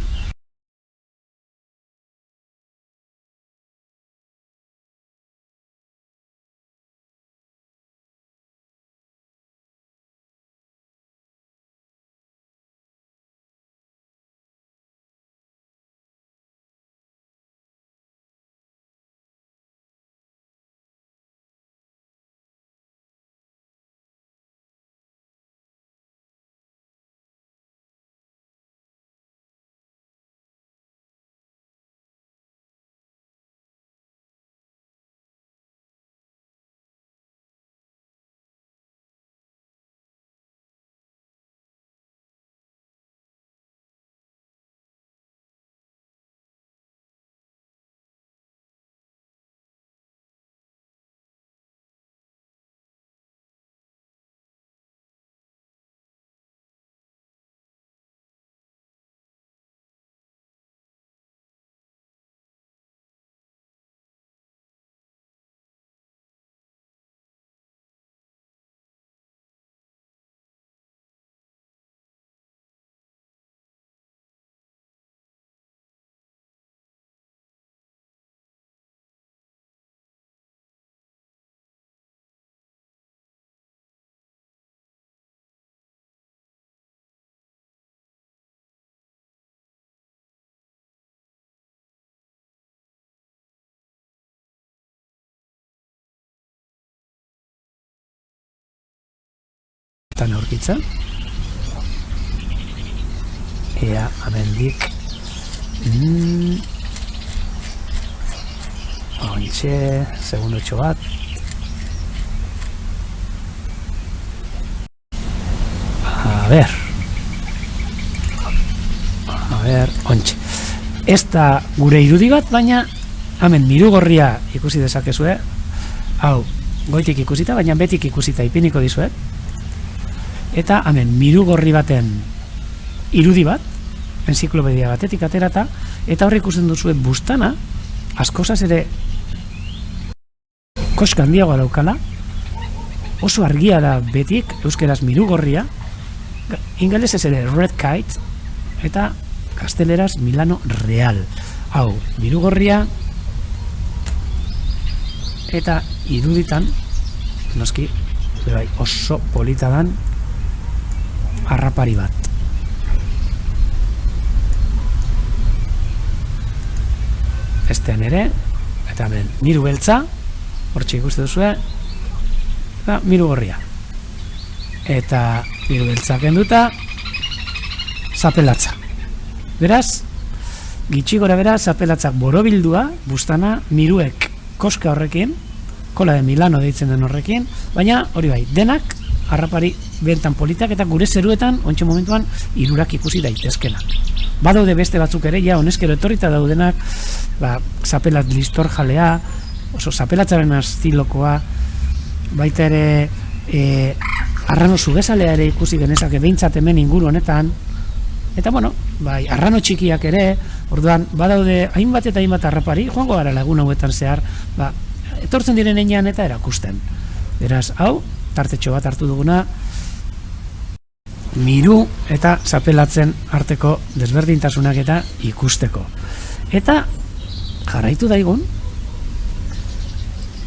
tan aurkitzen. Ea, amendik. Ontxe, segundotxo bat. A ber, ontxe. Ez da gure irudi bat, baina hemen mirugorria ikusi dezakezue. Hau, goitik ikusita, baina betik ikusita ipiniko dizuet. Eta hemen mirugorri baten irudi bat, enziklopedia batetik aterata, eta hor ikusten duzue bustana, askozaz ere koska handiagoa daukala, oso argia da betik, euskeraz mirugorria, ingelesez ere red kite, eta gazteleraz Milano Real. Hau, mirugorria, eta iruditan, noski, oso polita dan harrapari bat. Estean ere, eta hemen miru beltza, hortxe ikuste duzue, eta miru gorria. Eta miru beltza kenduta, zapelatza. Beraz, gitxi gora bera, zapelatzak borobildua, bustana, miruek koska horrekin, kola de Milano deitzen den horrekin, baina hori bai, denak harrapari bentan politak eta gure zeruetan, ontsa momentuan, hirurak ikusi daitezkena. Badaude beste batzuk ere, ja, honezkero etorrita daudenak, zapelat listor jalea, oso zapelatzaren astilokoa, baita ere, arrano zugezalea ere ikusi genezake behintzat hemen inguru honetan, eta bueno, bai, arrano txikiak ere, orduan, badaude hainbat eta hainbat harrapari, joango gara lagun hauetan zehar, etortzen diren enean eta erakusten. Beraz, hau, tartetxo bat hartu duguna, miru eta zapelatzen arteko desberdintasunak eta ikusteko. Eta jarraitu daigun,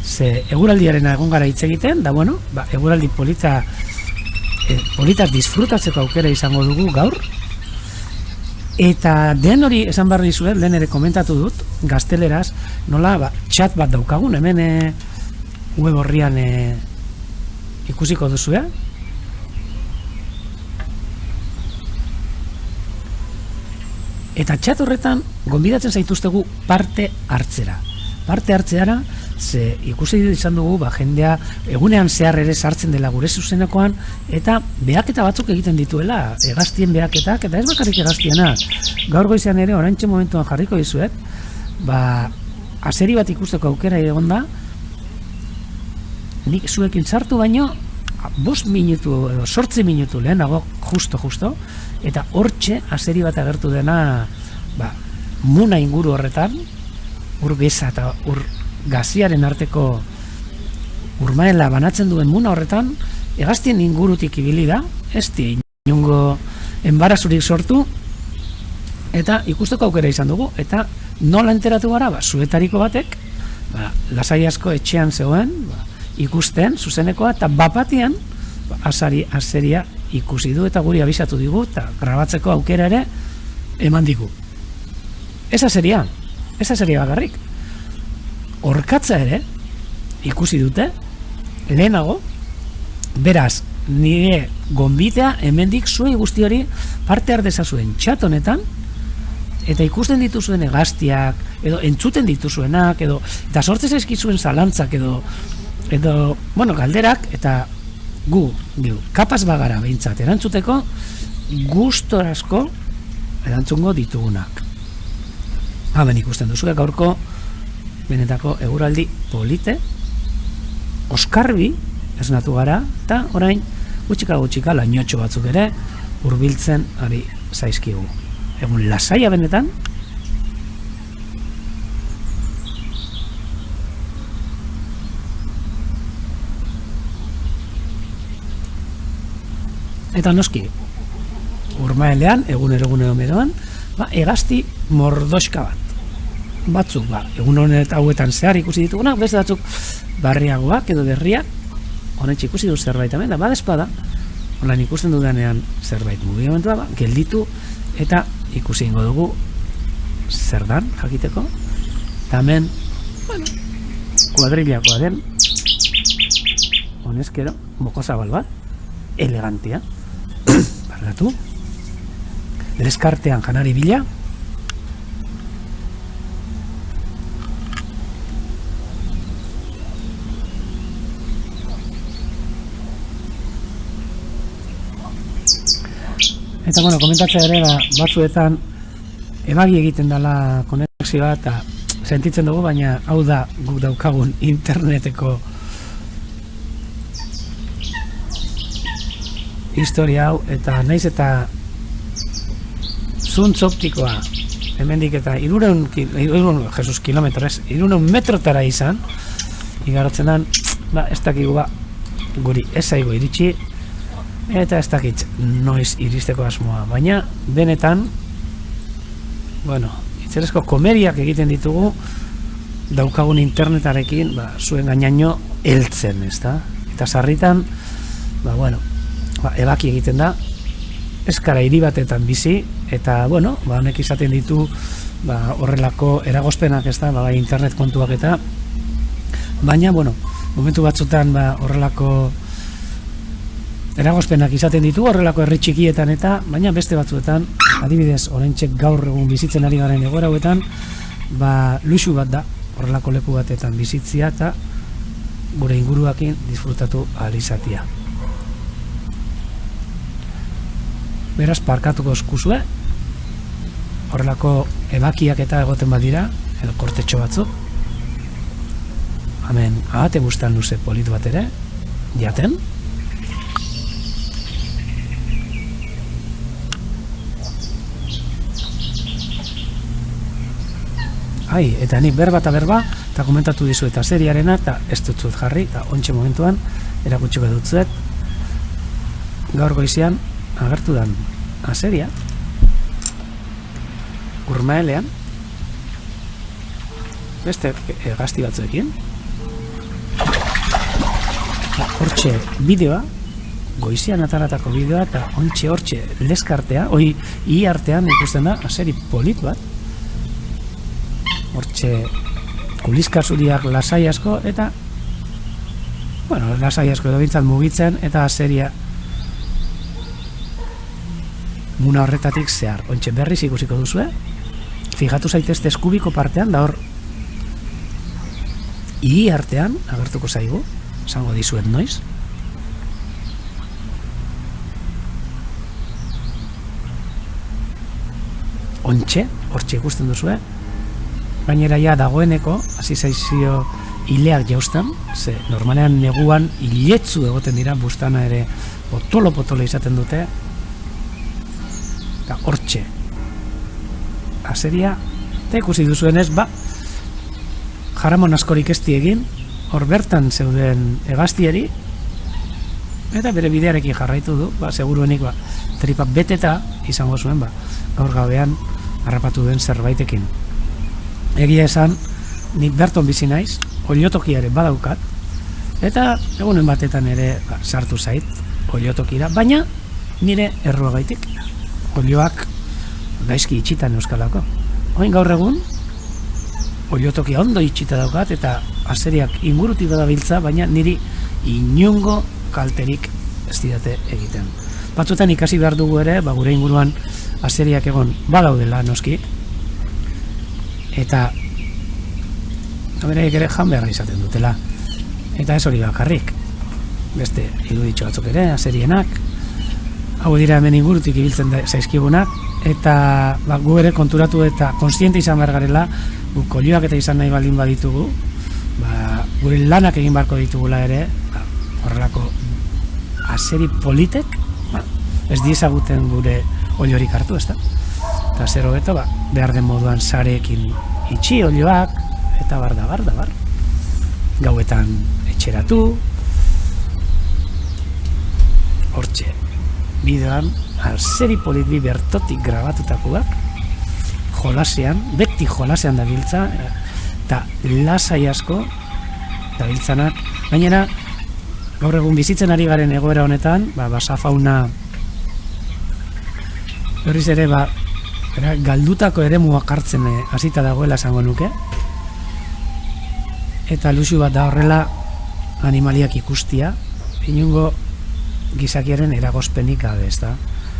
ze eguraldiaren egon gara hitz egiten, da bueno, eguraldi polita disfrutatzeko aukera izango dugu gaur, eta den hori esan behar dizuet, lehen ere komentatu dut, gazteleraz, nola, chat bat daukagun, hemen web horrian ikusiko duzue. Eta chat horretan, gonbidatzen zaituztegu parte hartzera. Parte hartzeara, ze ikusi izan dugu, jendea egunean zehar ere sartzen dela gure zuzenekoan, eta behaketa batzuk egiten dituela, hegaztien behaketak, eta ez bakarrik hegaztiena. Gaur goizean ere, oraintxe momentuan jarriko dizuet, azeri bat ikusteko aukera egon da, nik zuekin sartu baino, 5 minutu edo 8 minutu lehenago, justo, eta hortxe azeri bat agertu dena, muna inguru horretan, ur beza eta ur gaziaren arteko urmaela banatzen duen muna horretan, hegaztien ingurutik ibili da, ez di inungo enbarazurik sortu, eta ikusteko aukera izan dugu, eta nola enteratu gara, zuetariko batek, lasai asko etxean zegoen, ikusten, zuzenekoa, eta bapatian, azeria ikusi du, eta guri abisatu digu, eta grabatzeko aukera ere eman digu. Ez azeria bakarrik. Orkatza ere, ikusi dute, lehenago, beraz, nire gonbitea hemendik zuei guzti hori parte ardezazuen txat honetan, eta ikusten dituzuen hegaztiak, edo entzuten dituzuenak, eta sortzez eskizuen zalantzak, edo, galderak, eta gu, kapaz bagara behintzat erantzuteko, gustorazko erantzungo ditugunak. Hemen ikusten duzuek gaurko benetako eguraldi polite, oskarbi esnatu gara, eta orain gutxika lainotxo batzuk ere hurbiltzen ari zaizkigu. Egun lasaia benetan, eta noski urmaelean, egunero meroan, hegazti mordoska bat. Batzuk, egun honet hauetan zehar ikusi ditugunak, beste batzuk barriagoak edo berriak, honetxe ikusi du zerbait hemen, da badespada, online ikusten dudanean zerbait mugimentua, gelditu eta ikusi ingo dugu zer dan, jakiteko, eta hemen, kuadrilakoa den, honezkero, moko zabal bat, elegantea. Barkatu. Leskartean janari bila. Eta, bueno, komentatzea ere, batzuetan ebagi egiten dela konexioa eta sentitzen dugu, baina hau da guk daukagun interneteko historia hau, eta naiz eta zuntz optikoa hemendik eta 300 kilometrez, 300 metrotara izan, igarotzen ez dakigu guri ez zaigo iritsi, eta ez dakit noiz iristeko asmoa, baina benetan, bueno, itzelezko komeriak egiten ditugu daukagun internetarekin, zuen gainaino heltzen, ezta? Eta sarritan, bueno, ebaki egiten da, eskara hiri batetan bizi, eta, bueno, honek izaten ditu horrelako eragozpenak, ezta, internet kontuak eta, baina, bueno, momentu batzutan horrelako eragozpenak izaten ditu, horrelako herri txikietan eta, baina beste batzuetan, adibidez, oraintxe gaur egun bizitzen ari garen egoera hauetan, luxu bat da, horrelako leku batetan bizitzia eta gure inguruakin disfrutatu ahal izatea. Beraz, parkatuko eskuzue, horrelako ebakiak eta egoten badira, edo kortetxo batzuk. Hemen, ahate bustan luze polit bat ere, jaten. Eta nik berba eta komentatu dizu eta seriarena, eta ez dutzuet jarri, eta ontxe momentuan erakutsuko dutzuet. Gaur goizian agertu dan aseria, Urmaelean, beste gazti batzuekin. Hortxe bideoa, goizian ataratako bideoa, eta ontxe hortxe leskartea, i artean ikusten da aseri polit bat. Hortxe kuliska zuriak lasai asko eta lasai asko edo bintzat mugitzen eta aseria muna horretatik zehar. Ontxe berriz ikusiko duzue, fijatu zaitezte eskubiko partean da hor i artean agertuko zaigu, esango dizuet noiz. Ontxe, hortxe ikusten duzue, gainera ja dagoeneko, hasi zaizio hileak jaustan, ze normalean neguan hiletzu egoten dira, bustana ere potolo-potolo izaten dute, eta hortxe aseria, eta ikusi duzuenez, jaramon askorik ezti egin, hor bertan zeuden egaztieri, eta bere bidearekin jarraitu du, seguruenik tripa beteta izango zuen, gaur gabean harrapatu den zerbaitekin. Egia esan, nik berton bizi naiz, oliotokiaren badaukat, eta egunen batetan ere sartu zait oliotokira, baina nire erruagaitik, olioak gaizki itxitan euskalako. Oin gaur egun, oliotokia ondo itxita daukat, eta aseriak ingurutik badabiltza, baina niri inongo kalterik ez didate egiten. Batzutan ikasi behar dugu ere, gure inguruan aseriak egon badaudela noski, eta bereik ere jan behar izaten dutela. Eta ez hori bakarrik. Beste iruditxo batzuk ere, aserienak. Hau dira hemen ingurutik ibiltzen zaizkigunak. Eta gu ere konturatu eta konstiente izan behar garela, guk olioak eta izan nahi baldin baditugu, gure lanak egin beharko ditugula ere, horrelako aseri politek, ez diezaguten gure oliorik hartu, ez da? Eta zer hobeto, behar den moduan sareekin itxi olioak, eta bar. Gauetan etxeratu, hortxe, bideoan, aseri polit bi bertotik grabatutakoak, jolasean, beti jolasean dabiltza, eta lasai asko dabiltzanak, gainera, gaur egun bizitzen ari garen egoera honetan, basa fauna, berriz ere, galdutako eremuak hartzen hasita dagoela esango nuke, eta luxu bat da horrela animaliak ikustia, inungo gizakiaren eragozpenik gabe, ezta?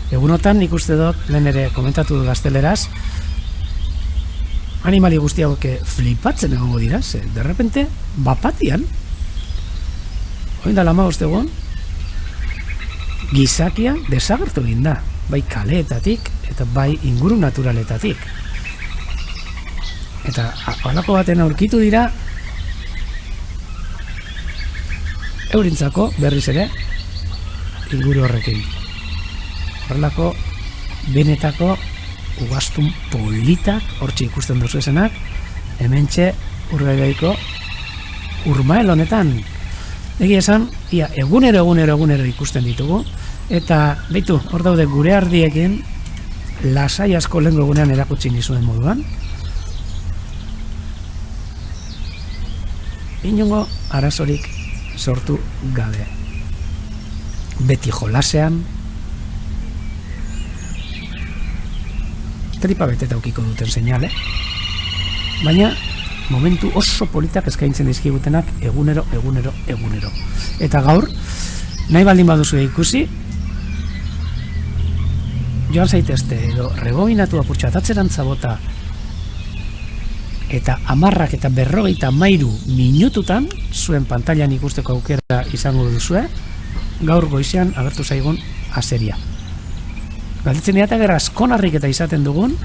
Egunotan nik uste dut, lehen ere komentatu du gazteleraz, animali guzti hauek flipatzen egongo dira, ze, derrepente, bapatian, oin da lama egun, gizakia desagertu egin da, bai kaleetatik eta bai inguru naturaletatik. Eta halako baten aurkitu dira eurintzako berriz ere inguru horrekin. Horrelako benetako ugaztun politak hortxe ikusten duzu esenak, hementxe Urdaibaiko Urmael honetan. Egia esan, egunero ikusten ditugu, eta beitu, hor daude gure ardiekin lasai asko lehengo egunean erakutsi nizuen moduan. Inongo arazorik sortu gabe. Beti jolasean, tripa beteta ukiko duten seinale, baina momentu oso politak eskaintzen dizkigutenak egunero. Eta gaur, nahi baldin baduzu ikusi, joan zaitezte edo rebobinatu apurtxat atzerantza bota eta 10 eta 53 minututan zuen pantailan ikusteko aukera izango duzue, gaur goizean agertu zaigun azeria. Galditzen dira eta gerra askonarrik eta izaten dugun,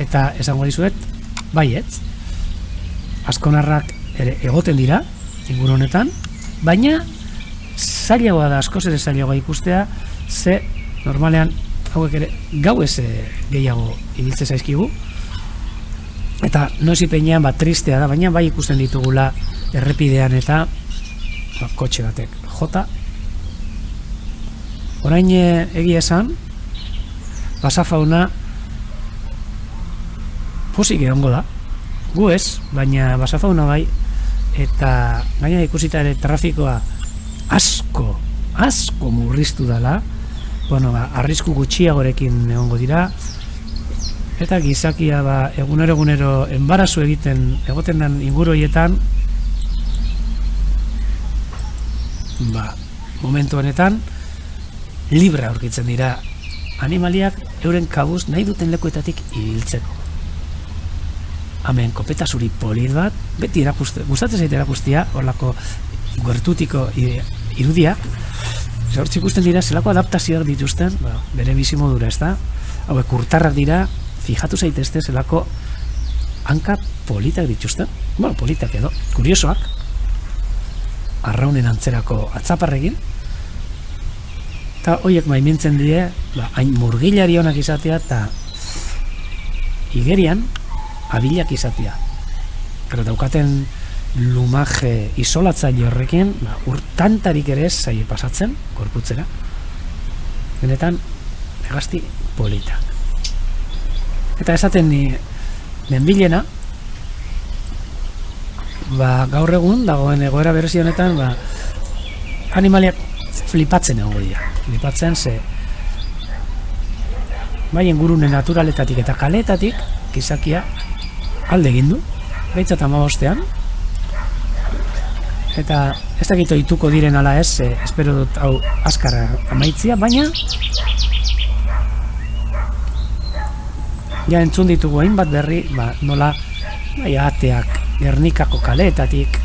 eta esango dizuet, baietz, askonarrak ere egoten dira, inguru honetan, baina zailagoa da, askoz ere zailagoa ikustea, ze normalean hauek ere gauez gehiago ibiltze zaizkigu, eta noiz ipenean tristea da, baina bai ikusten ditugula errepidean eta kotxe batek jota. Orain egia esan, basafauna pozik egongo da, gu ez, baina basafauna bai, eta gaina ikusita ere trafikoa asko murriztu dela, arrisku gutxiagorekin egongo dira, eta gizakia egunero enbarazu egoten den inguru horietan, momentu honetan libre aurkitzen dira animaliak euren kabuz nahi duten lekuetatik ibiltzeko. Hemen kopeta zuri polit bat, beti gustatzen zait erakustia, horlako gertutiko irudia, hortz ikusten dira zelako adaptazioak dituzten, bere bizimodura, ez da? Hauek urtarrak dira, fijatu zaitezte zelako hanka politak dituzten, politak edo, kuriosoak, arraunen antzerako atzaparrekin, eta horiek maimintzen die, hain murgilari honak izatea, eta igerian, abilak izatea. Pero daukaten lumaje isolatzaile horrekin, urtantarik ere ez zaie pasatzen, gorputzera. Benetan, hegazti polita. Eta esaten nenbilena, gaur egun, dagoen egoera berezi honetan, animaliak flipatzen egongo dira. Flipatzen ze bai ingurune naturaletatik eta kaleetatik gizakia alde egin du, behintzat 15ean, eta ez dakit ohituko diren ala ez, espero dut hau azkara amaitzia, baina ja entzun ditugu hainbat berri, nola ateak Gernikako kaleetatik,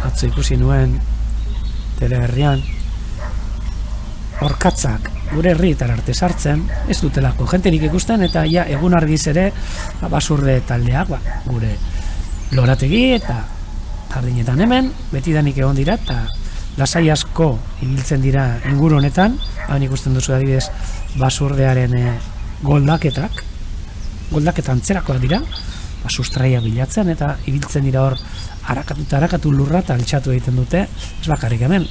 atzo ikusi nuen teleberrian, orkatzak gure herrietara arte sartzen, ez dutelako jenterik ikusten, eta ja egun argiz ere basurde taldeak gure lorategi eta jardinetan hemen, betidanik egon dira, eta lasai asko ibiltzen dira inguru honetan, hain ikusten duzu adibidez basurdearen goldaketa antzerakoak dira, sustraia bilatzen, eta ibiltzen dira hor harakatu lurra eta altxatu egiten dute, ez bakarrik hemen,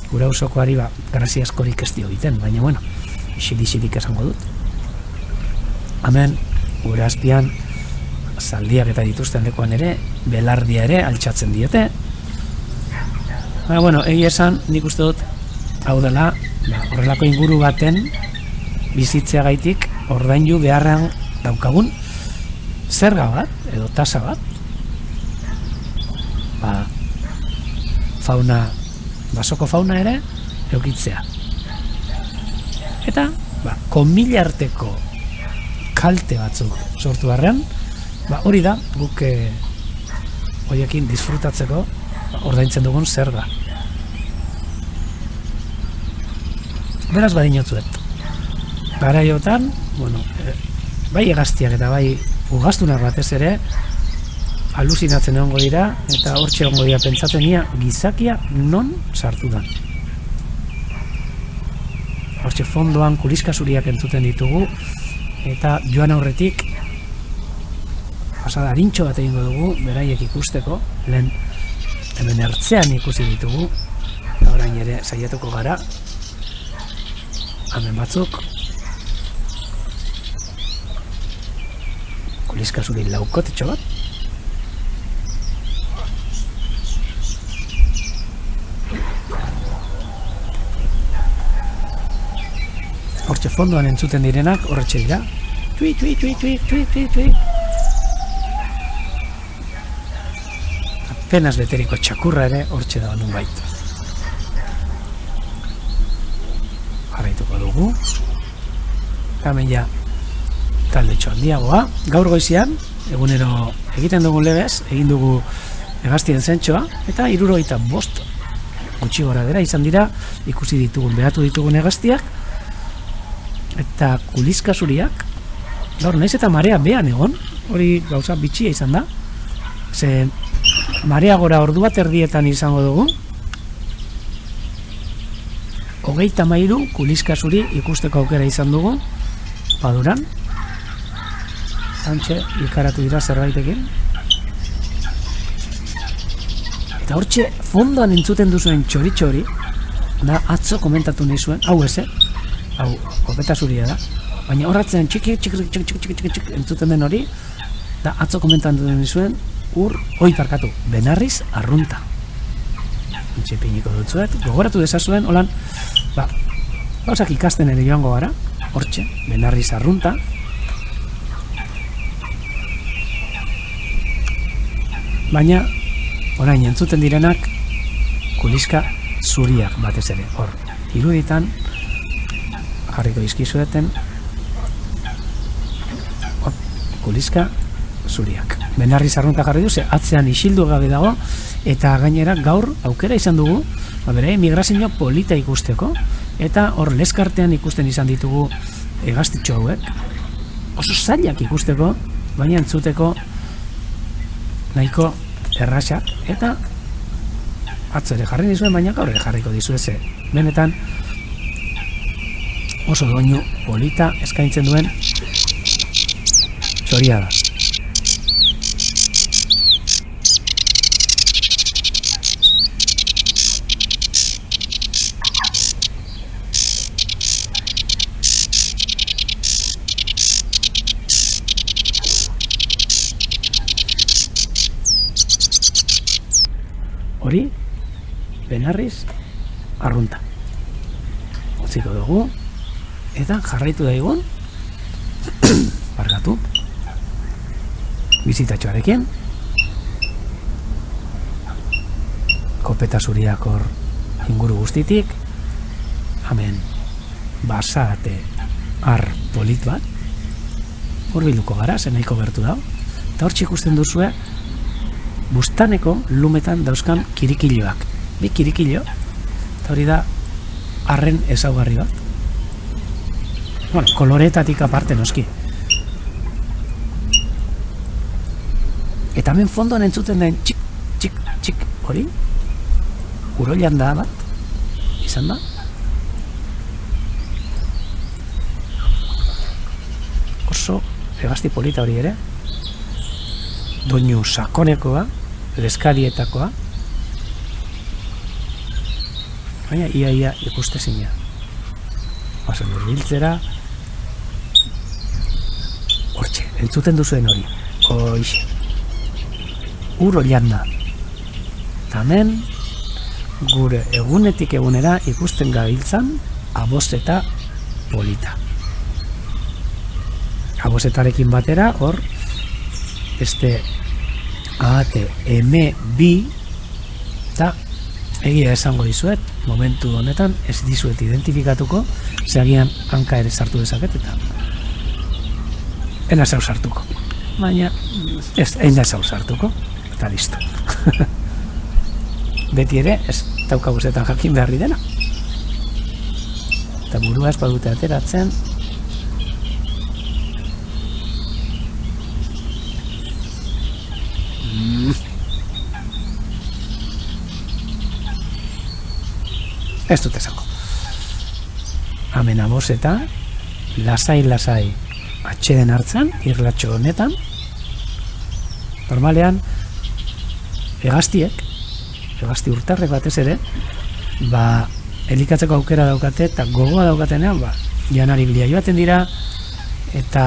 gure auzokoari grazia askorik ez dio egiten, baina isilik esango dut. Hemen, gure azpian, zaldiak eta dituzten lekuan ere, belardia ere altxatzen diete. Baina, egia esan, nik uste dut, hau dela, horrelako inguru baten bizitzeagaitik ordaindu beharrean daukagun zerga bat, edo tasa bat, basoko fauna ere eukitzea. Eta komila arteko kalte batzuk sortu barrean, hori da guk horiekin disfrutatzeko ordaintzen dugun zer da. Beraz badinotzuet. Garaiotan, bai hegaztiak eta bai ugaztunak batez ere alusinatzen egongo dira eta hortxe egongo dira pentsatzen ia gizakia non sartu da. Hortxe fondoan kuliska zuriak entzuten ditugu eta joan aurretik pasada harintxo bat egingo dugu beraiek ikusteko, lehen hemen ertzean ikusi ditugu eta orain ere saiatuko gara hemen batzuk kuliska zuri laukotetxo bat hortxe fondoan entzuten direnak horretxe dira tui, tui, tui, tui, tui, tui, tui. Apenas beteriko txakurra ere hortxe da nun bait. Jarraituko dugu. Hemen ja taldetxo handiagoa. Gaur goizian, egunero egiten dugun legez, egin dugu hegaztien zentsoa, eta 75 gutxi gora dira izan dira, ikusi ditugun, behatu ditugun hegaztiak, eta kuliska zuriak, gaur naiz eta marea behan egon, hori gauza bitxia izan da, ze marea gora ordu bat erdietan izango dugu, 33 kuliska zuri ikusteko aukera izan dugu, Paduran, hantxe ikaratu dira zerbaitekin, eta hortxe fondoan entzuten duzuen txori-txori, da atzo komentatu nahi zuen, hau ez, hau kopeta zuria da, baina horratzen txiki entzuten den hori, da atzo komentatu nahi zuen, parkatu, Benarriz Arrunta. Hantxe piniko dutzuet, gogoratu dezazuen, holan, gauzak ikasten ere joango gara, hortxe, Benarriz Arrunta. Baina, orain entzuten direnak, kuliska zuriak batez ere, hor, iruditan, jarriko izkizueten, kuliska zuriak. Benarriz Arrunta jarri du, atzean isildu gabe dago, eta gainera gaur aukera izan dugu, bere migrazio polita ikusteko, eta hor leskartean ikusten izan ditugu hegaztitxo hauek, oso zailak ikusteko, baina entzuteko nahiko erraxak, eta atzo ere jarri dizuen, baina gaur ere jarriko dizueze. Benetan oso doinu polita eskaintzen duen txoria da. Hori, Benarriz Arrunta. Utziko dugu, eta jarraitu daigun, barkatu, bizitatxoarekin, kopeta zuriak hor inguru guztitik, hemen basate ar polit bat, hor bilduko gara, zen nahiko gertu dago, eta hor ikusten duzue, bustaneko lumetan dauzkan kirikiloak. Bi kirikilo, eta hori da arren ezaugarri bat. Bueno, koloretatik aparte noski. Eta hemen fondoan entzuten den txik, txik, txik hori, uroilan da bat, izan da. Oso hegazti polita hori ere, doinu sakonekoa, leskarietakoa, baina ia ikustezina. Bazen urbiltzera, hortxe, entzuten duzuen hori, hoixe, ur horian da. Eta hemen, gure egunetik egunera ikusten gabiltzan, abozeta polita. Abozetarekin batera, hor, beste ATM2 eta egia esango dizuet, momentu honetan ez dizuet identifikatuko, zeagian hanka ere sartu dezaket eta ena zau sartuko. Baina ez, egin da zau sartuko eta listo. Beti ere ez daukaguzetan jakin beharri dena. Eta burua ez badute ateratzen. Ez dut esango. Hemen aboz eta lasai atxeden hartzen, irlatxo honetan. Normalean, hegazti urtarrek batez ere, elikatzeko aukera daukate eta gogoa daukatenean, janari bilia joaten dira eta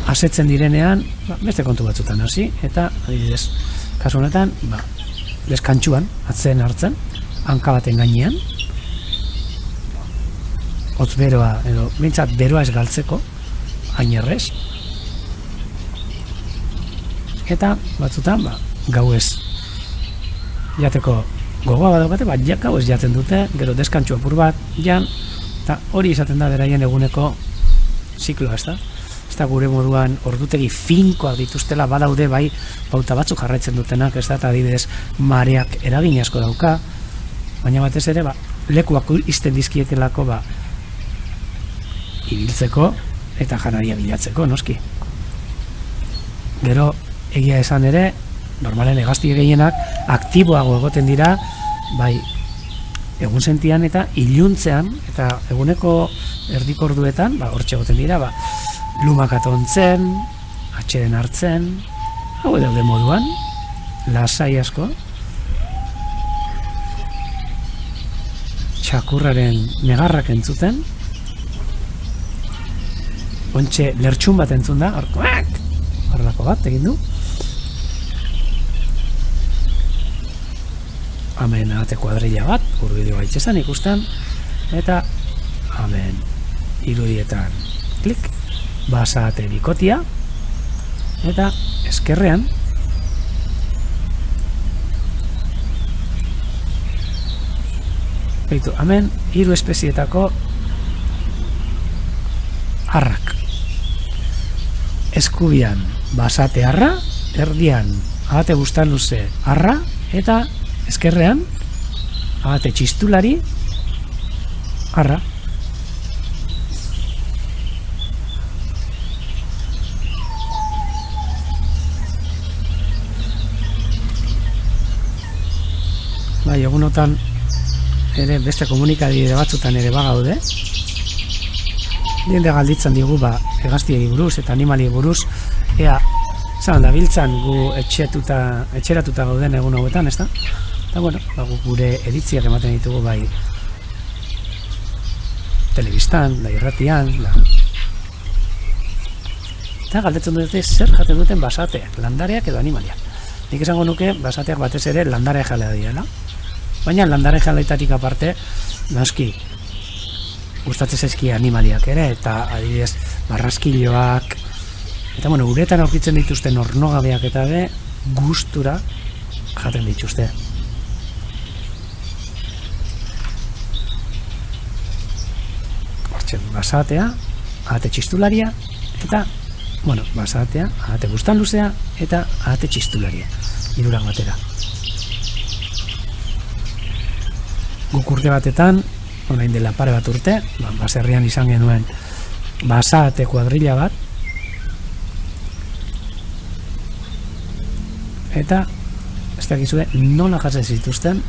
asetzen direnean, beste kontu batzutan hasi, eta adibidez, kasu honetan, deskantxuan, atzeen hartzen, hanka baten gainean, hotz beroa, edo bintzat beroa ez galtzeko, hain errez, eta batzutan, gauez jateko gogoa badaukate, gauez jaten dute, gero deskantxu apur bat, jan, eta hori izaten da beraien eguneko zikloa, ez da? Ez da gure moduan ordutegi finkoak dituztela, badaude bai pauta batzuk jarraitzen dutenak, ez da, eta adibidez mareak eragin asko dauka, baina batez ere, lekuak izten dizkietelako, ibiltzeko eta janaria bilatzeko, noski. Gero, egia esan ere, normalen hegazti gehienak aktiboago egoten dira, bai, egun sentian eta iluntzean, eta eguneko erdiko orduetan, hortxe egoten dira, lumak atontzen, atxeden hartzen, hau daude moduan, lasai asko, txakurraren negarrak entzuten, ontxe lertxun bat entzun da, horrelako bat egin du. Hemen ate kuadrilla bat, urbideo gaitxesan ikusten, eta hemen irudietan klik, basate bikotia, eta eskerrean, beitu, hemen hiru espezietako harrak. Eskubian basate harra, erdian ahate bustan luze harra, eta eskerrean ahate txistulari harra. Bai, egunotan ere beste komunikabide batzutan ere bagaude. Jende galditzen digu hegaztiei buruz eta animaliei buruz, ea zan da biltzan gu etxeratuta gauden egun hauetan, ezta? Eta bueno, gure editziak ematen ditugu bai telebistan, irratian, eta galdetzen dute zer jaten duten basateak, landareak edo animaliak. Nik esango nuke basateak batez ere landare jalea dira, baina landare jaleetatik aparte, noski, gustatzen zaizkie animaliak ere, eta adibidez barraskiloak, eta bueno, uretan aurkitzen dituzten ornogabeak eta be, gustura jaten dituzte. Hortzen, basatea, ahate txistularia, eta, bueno, basatea, ahate bustan luzea, eta ahate txistularia, hirurak batera. Guk urte batetan, orain dela pare bat urte, baserrian izan genuen basate kuadrilla bat, eta ez dakizue nola jasen zituzten,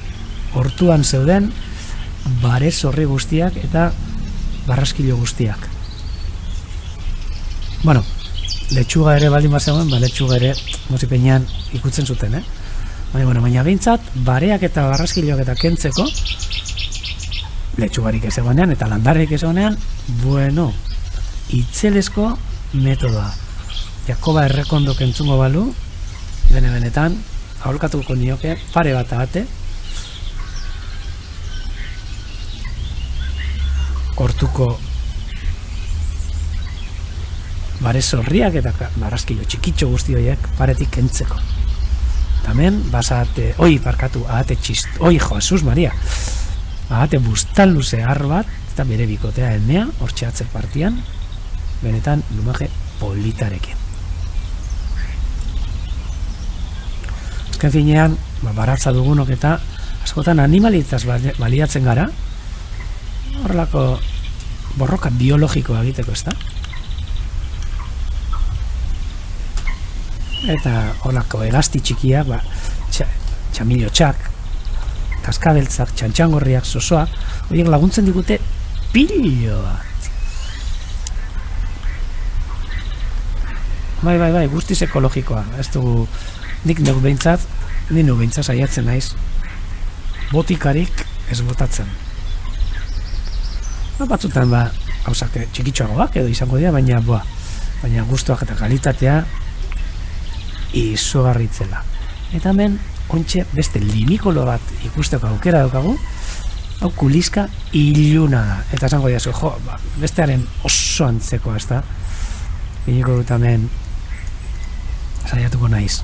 hortuan zeuden bare zorri guztiak eta barraskilo guztiak. Bueno, letxuga ere baldin bat zegoen, letxuga ere mozipenean ikutzen zuten, baina behintzat, bareak eta barraskiloak eta kentzeko, letxugarik ez egonean eta landarrik ez egonean, bueno, itzelesko metodoa. Jakoba Errekondok entzungo balu, benetan, aholkatuko nioke pare bat ahate, hortuko bare zorriak eta barraskilo txikitxo guzti horiek paretik kentzeko. tamen basate, parkatu, ahate txist, Jesus Maria, ahate bustan luze har bat, eta bere bikotea Enea, hortxe atzer partian, benetan lumaje politarekin. Azken finean, baratza dugunok eta askotan animalitzaz baliatzen gara, horrelako borroka biologikoa egiteko, ez da? Eta horrelako hegazti txikiak, txamilotxak, kaskabeltzak, txantxangorriak, zozoak, horiek laguntzen digute pilo bat. Bai, guztiz ekologikoa, ez dugu, nik dugu behintzat saiatzen naiz, botikarik ez botatzen. Batzutan gauzak txikitxoagoak edo izango dira, baina gustuak eta kalitatea izugarritzela. Eta hemen, ontxe beste limikolo bat ikusteko aukera daukagu, hau kuliska iluna da. Eta esango diazu, bestearen oso antzeko, ez da? Iniko dut hemen saiatuko naiz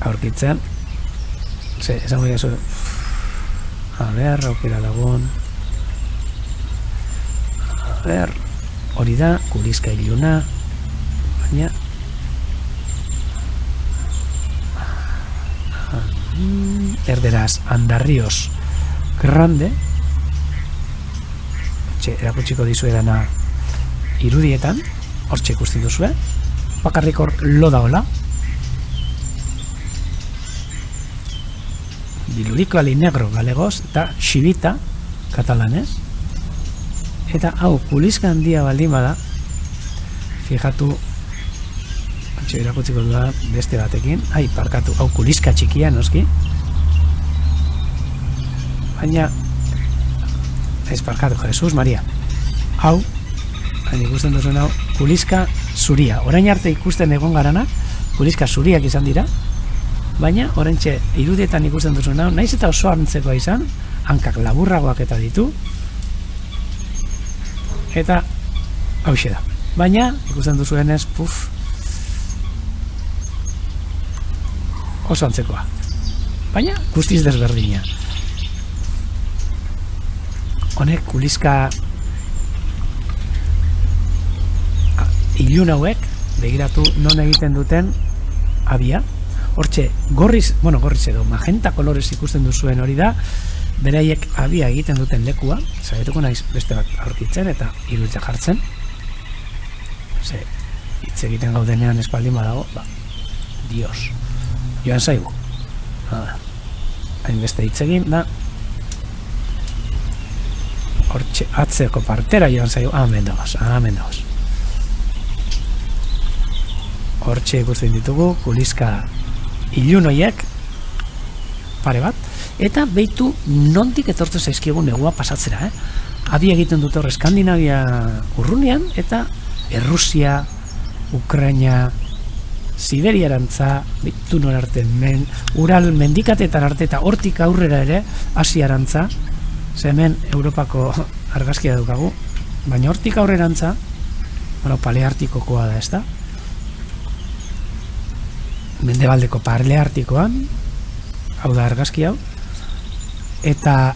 aurkitzen. Esango diazu, aukera dagoen. Hori da, kuliska iluna, baina erderaz andarrios grande, erakutsiko dizuedana irudietan, hortxe ikusten duzue, bakarrik hor lo daola, biluriko alinegro galegoz, eta xibita katalanez, eta hau kuliska handia baldin bada, fijatu, erakutsiko da beste batekin, parkatu, hau kuliska txikia noski, baina ez parkatu, Jesus Maria, hau, ikusten duzuen hau, kuliska zuria, orain arte ikusten egon garanak, kuliska zuriak izan dira, baina oraintxe irudietan ikusten duzuen hau, naiz eta oso antzekoa izan, hankak laburragoak eta ditu, eta hauxe da, baina ikusten duzuenez, oso antzekoa, baina guztiz desberdina. Honek kuliska ilun hauek begiratu non egiten duten abia, hortxe gorriz edo magenta kolorez ikusten duzuen hori da, beraiek abia egiten duten lekua, zaituko naiz beste bat aurkitzen eta iruditzak jartzen, hitz egiten gaudenean espaldin badago, Dios, joan zaigu, hainbeste hitz egin da, hortxe atzeko partera joan zaigu, amen dagoz. Hortxe ikusten ditugu, kuliska ilunoiek, pare bat, eta behitu nondik etortzen zaizkigun negua pasatzera, Abi egiten dute hor Eskandinavia urrunean, eta Errusia, Ukraina, Siberiarantza, bitu norarte, Ural mendikatetan arte eta hortik aurrera ere, Asiarantza, hemen Europako argazkia daukagu, baina hortik aurrerantza, paleartikokoa da, ez da? Mendebaldeko paleartikoan, hau da argazki hau, eta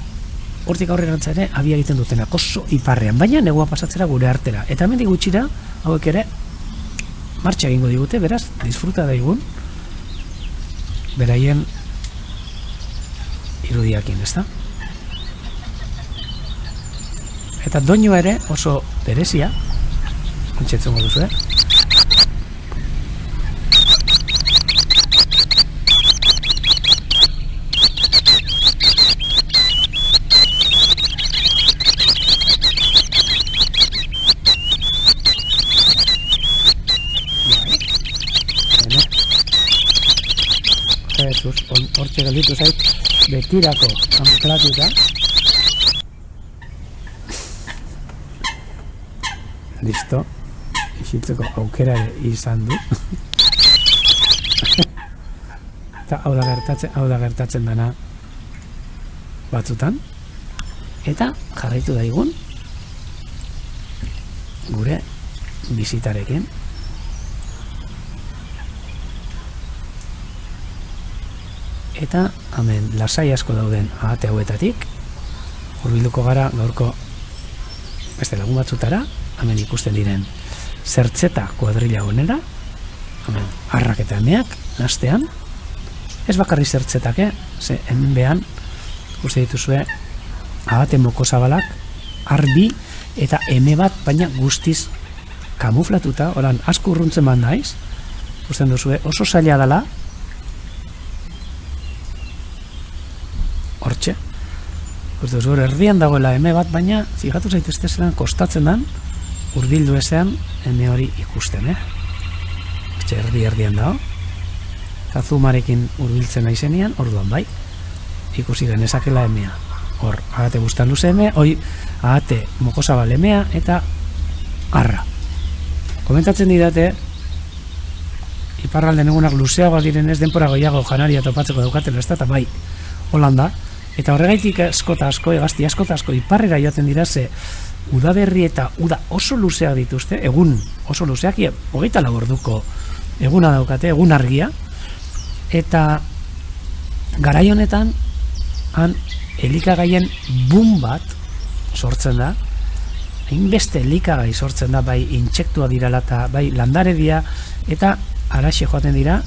hortik aurrerantza ere, abia egiten dutenak oso iparrean, baina negua pasatzera gure artera. Eta hemendik gutxira, hauek ere, martxa egingo digute, beraz, disfruta daigun, beraien irudiakin, ez da? Eta doinu ere oso berezia, ontsetzen duzu, hortxe gelditu zait, betirako anklatuta. Listo, isiltzeko aukera izan du. Eta hau da gertatzen dana batzutan. Eta jarraitu daigun gure bizitarekin. eta hemen lasai asko dauden ahate hauetatik hurbilduko gara gaurko beste lagun batzutara, hemen ikusten diren zertzeta kuadrilla honera, hemen arrak eta emeak nastean, ez bakarri zertzetak, ze hemen behan ikuste dituzue ahate mokozabalak arbi eta eme bat baina guztiz kamuflatuta, oran asko urruntzen bat naiz, ikusten duzue oso zaila dela, hortxe, ikusten duzue erdian dagoela eme bat, baina fijatu zaitezte zelan kostatzen dan hurbildu ezean eme hori ikusten, hortxe erdian dago, zazumarekin hurbiltzen naizenean, orduan bai, ikusi genezakela emea, hor, ahate bustan luze eme, hoi ahate mokosabal emea eta arra. Komentatzen didate, iparralden egunak luzeagoa direnez denpora goiago janaria topatzeko daukatelo ez da, eta bai, Holanda, eta horregaitik askota asko, egazti askota asko iparrera joaten dira, ze udaberri eta uda oso luzeak dituzte, egun oso luzeak, 24 orduko eguna daukate, egun argia, eta garai honetan, han elikagaien boom bat sortzen da, hainbeste elikagai sortzen da, bai intsektua dirala eta bai landare dira, eta araxe joaten dira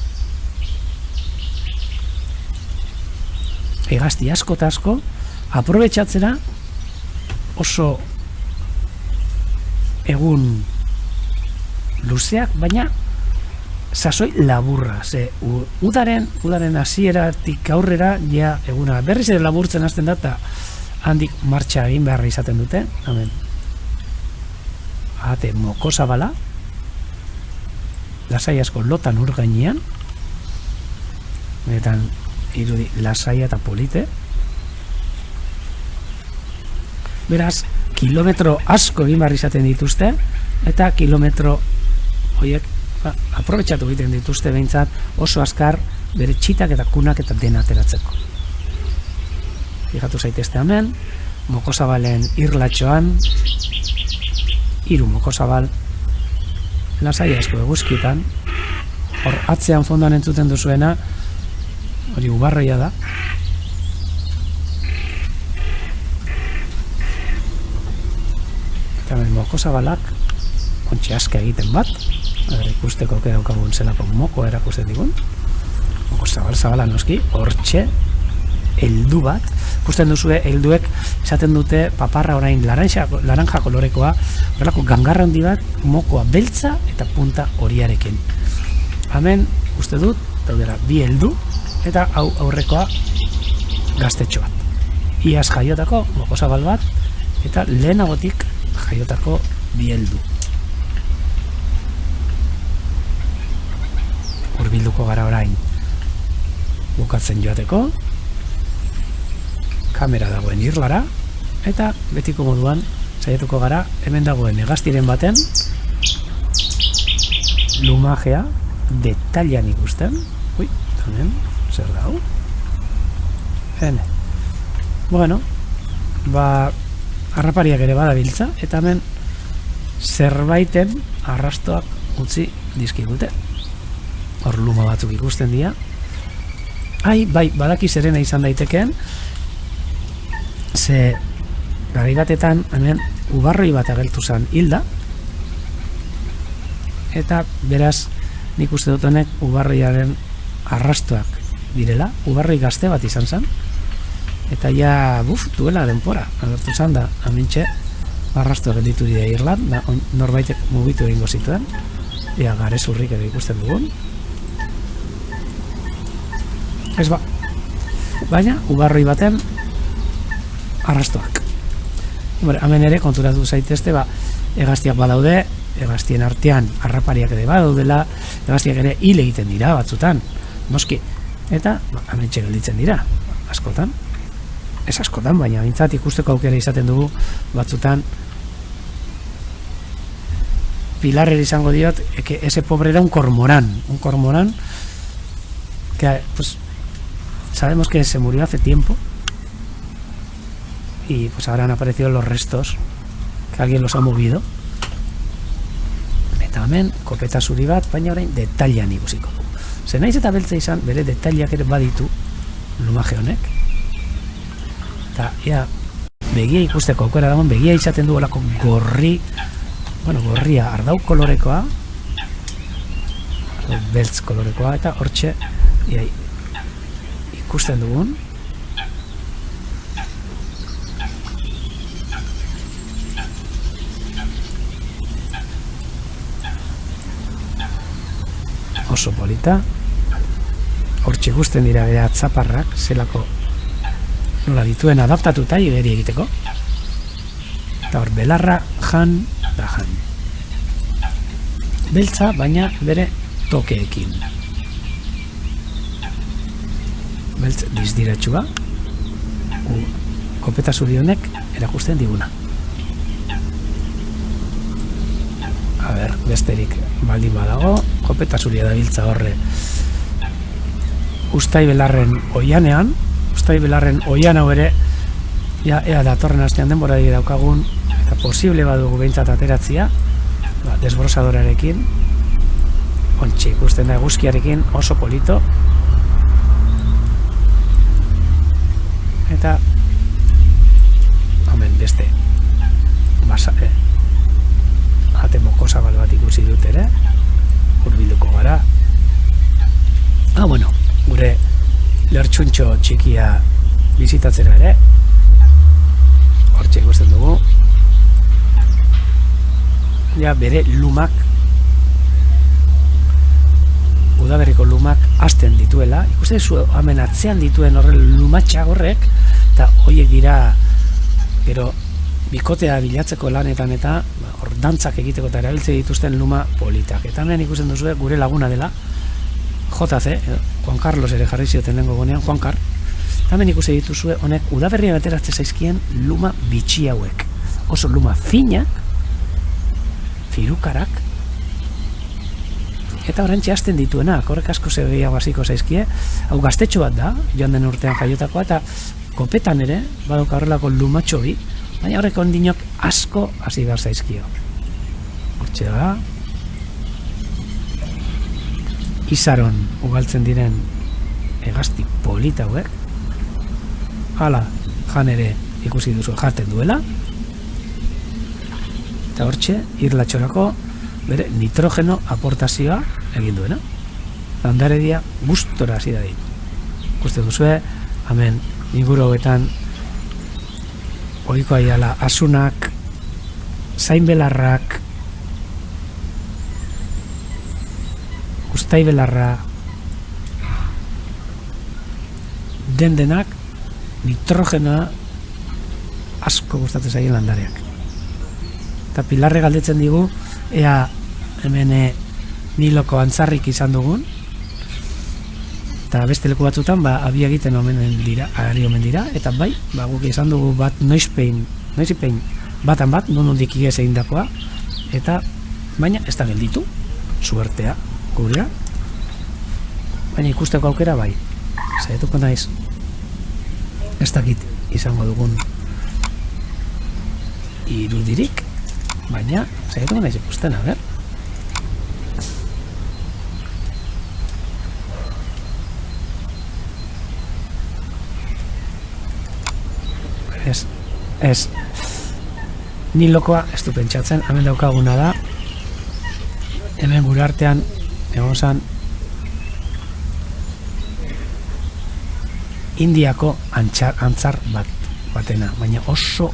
hegazti asko eta asko aprobetxatzera oso egun luzeak, baina sasoi laburra, ze udaren hasieratik aurrera ja eguna berriz ere laburtzen hasten da, eta handik martxa egin beharra izaten dute, hemen ahate mokosabala, lasai asko lotan ur gainean, benetan irudi lasaia eta polite, beraz kilometro asko egin behar izaten dituzte, eta kilometro horiek aprobetxatu egiten dituzte behintzat oso azkar bere txitak eta kunak eta dena ateratzeko. Fijatu zaitezte hemen, mokosabalen irlatxoan, 3 mokosabal lasai asko eguzkitan, hor atzean fondoan entzuten duzuena, hori ubarroia da, eta mokosabalak kontxe aska egiten bat, ikusteko daukagun zelako mokoa erakusten digun, mokosabal noski, hortxe heldu bat, ikusten duzue helduek esaten dute paparra orain laranja kolorekoa, horrelako gangarra handi bat, mokoa beltza eta punta horiarekin. Hemen uste dut daudela 2 heldu eta hau aurrekoa gaztetxo bat. Iaz jaiotako mokosabal bat eta lehenagotik jaiotako 2 heldu. Hurbilduko gara orain bukatzen joateko, kamera dagoen irlara, eta betiko moduan saiatuko gara hemen dagoen hegaztiren baten lumajea detailan ikusten. Ui, hemen, zer da hau? Bueno, harrapariak ere badabiltza, eta hemen zerbaiten arrastoak utzi dizkigute. Hor luma batzuk ikusten dira. Bai, badaki zerena izan daitekeen, ze garai batetan hemen ubarroi bat agertu zen hilda, eta beraz nik uste dut honek ubarroiaren arrastoak direla, ubarroi gazte bat izan zen, eta ja duela denpora agertu zen da, amintxe arrastoak gelditu dira Irlan, norbaitek mugitu egingo zituen, garezurrik edo ikusten dugun, ez baina ubarroi baten arrastoak. Hemen ere konturatu zaitezte, hegaztiak badaude, hegaztien artean harrapariak ere badaudela, hegaztiak ere hil egiten dira batzutan, noski, eta hemen gelditzen dira, askotan, ez askotan, baina bintzat ikusteko aukera izaten dugu batzutan, pilarrer izango diot, que ese pobre era un cormorán que pues sabemos que se murió hace tiempo, y pues ahora han aparecido los restos, que alguien los ha movido, eta hemen kopeta zuri bat, baina orain detailan ikusiko. Ze naiz eta beltza izan, bere detaileak ere baditu, lumaje honek. Eta begia ikusteko aukera dagoen, begia izaten duelako gorria ardau kolorekoa, beltz kolorekoa, eta hortxe ikusten dugun oso polita. Hortxe ikusten dira bere atzaparrak, zelako nola dituen adaptatuta igeri egiteko. Eta hor, belarra jan da jan. Beltza, baina bere tokeekin. Beltz dizdiratxua, kopeta zuri honek erakusten diguna. A ber, besterik baldin badago, kopeta zuria da biltza horre ustai belarren oianean, ustai belarren oian hau ere, ea datorren astean denbora daukagun, eta posible badugu behintzat ateratzia, desbrosadorarekin, ontsi ikusten da eguzkiarekin oso polito, eta omen beste ate moko zabal bat ikusi dut ere, hurbilduko gara. Bueno, gure lertxuntxo txikia bizitatzera ere, hortxe ikusten dugu, bere lumak, udaberriko lumak hasten dituela, ikusten zu hemen atzean dituen horren lumatxak horrek, eta horiek dira, gero bikotea bilatzeko lanetan eta hor dantzak egiteko eta erabiltze dituzten luma politak. Eta hemen ikusten duzu gure laguna dela, JC, Juan Carlos ere jarri zioten lehenko gonean, Juan Car. Eta hemen ikusten dituzue honek udaberrian ateratzen zaizkien luma bitxi hauek. Oso luma finak, firukarak, eta horrentxe hasten dituena, horrek asko gehiago hasiko zaizkie, hau gaztetxo bat da, joan den urtean jaiotakoa, eta kopetan ere, badoka horrelako lumatxo bi, baina horrek ondinok asko hasi behar zaizkio. Hortxe da, izaron ugaltzen diren hegazti polita hauek, hala jan ere ikusi duzu jaten duela, eta hortxe irlatxorako bere nitrogeno aportazioa egin duena. Landaredia gustora hasi da dit. Ikusten duzue, hemen inguru hauetan ohikoa iala asunak, zainbelarrak, ustaibelarra, dendenak nitrogenoa asko gustatzen zaien landareak. Eta Pilarre galdetzen digu, ea hemen Niloko antzarrik izan dugun, eta beste leku batzutan abi egiten omen dira, eta bai, guk izan dugu bat noizipein batan bat, nondik igez egindakoa, eta baina ez da gelditu, suertea gurea, baina ikusteko aukera bai, zaituko naiz, ez dakit izango dugun irudirik, baina zaituko naiz ikusten, a ber. Ez Nilokoa ez du pentsatzen, hemen daukaguna da, hemen gure artean egon zan Indiako antzar batena, baina oso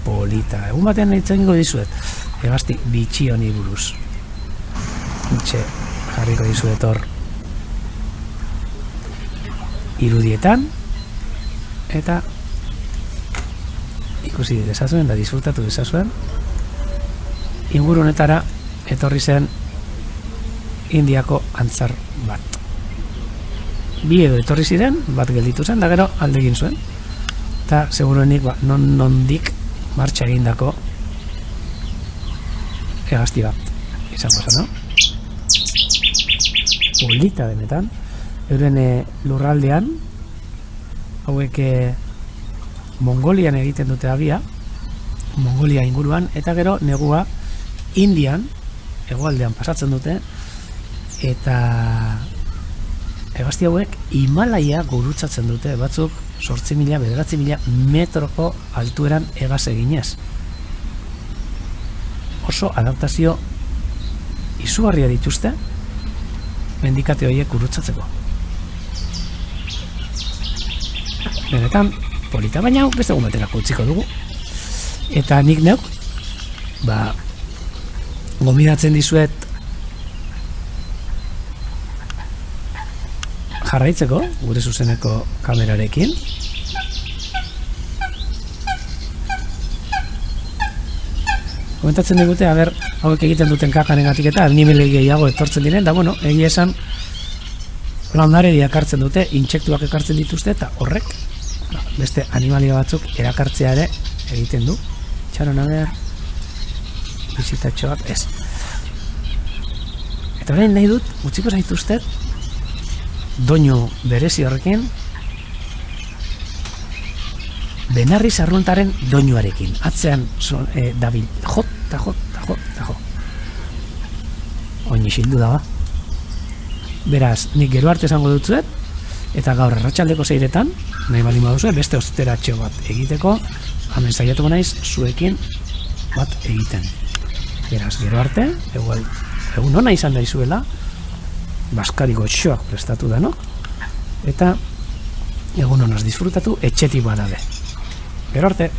polita. Egun batean nahitzen ingo dizuet, hegazti bitxi honi buruz. Hintxe jarriko dizuet hor irudietan, eta ikusi dezazuen da disfrutatu dezazuen. Inguru honetara etorri zen Indiako antzar bat. Bi edo etorri ziren, bat gelditu zen, da gero alde egin zuen. Eta seguruenik nondik martxa egindako hegazti bat izango zen, no? Polita benetan, euren lurraldean, hauek Mongolian egiten dute abia, Mongolia inguruan, eta gero negua Indian, hegoaldean pasatzen dute, eta hegazti hauek Himalaia gurutzatzen dute, batzuk 8.000, 9.000 metroko altueran hegaz eginez. Oso adaptazio izugarria dituzte mendikate horiek gurutzatzeko. Benetan, polita, baina beste egun baterako utziko dugu. Eta nik neuk, gomidatzen dizuet jarraitzeko, gure zuzeneko kamerarekin. Komentatzen digute, hauek egiten duten kakaren gatik eta animele gehiago etortzen diren, da bueno, egia esan landaredia ekartzen dute, intsektuak ekartzen dituzte, eta horrek beste animalia batzuk erakartzea ere egiten du. Txaron, bizitatxo bat, ez. Eta orain nahi dut, utziko zaituztet, doinu berezi horrekin, Benarri Zarruntaren doinuarekin. Atzean dabil, jot. Oin isildu da, Beraz, nik gero arte esango dutzuet, eta gaur arratsaldeko 6etan, nahi baldin baduzue, beste osteratxo bat egiteko, hemen saiatuko naiz zuekin bat egiten. Beraz, gero arte, egun hona izan daizuela, Baskari goxoak prestatu da, no? Eta egun honaz disfrutatu etxetik badabe. Gero arte!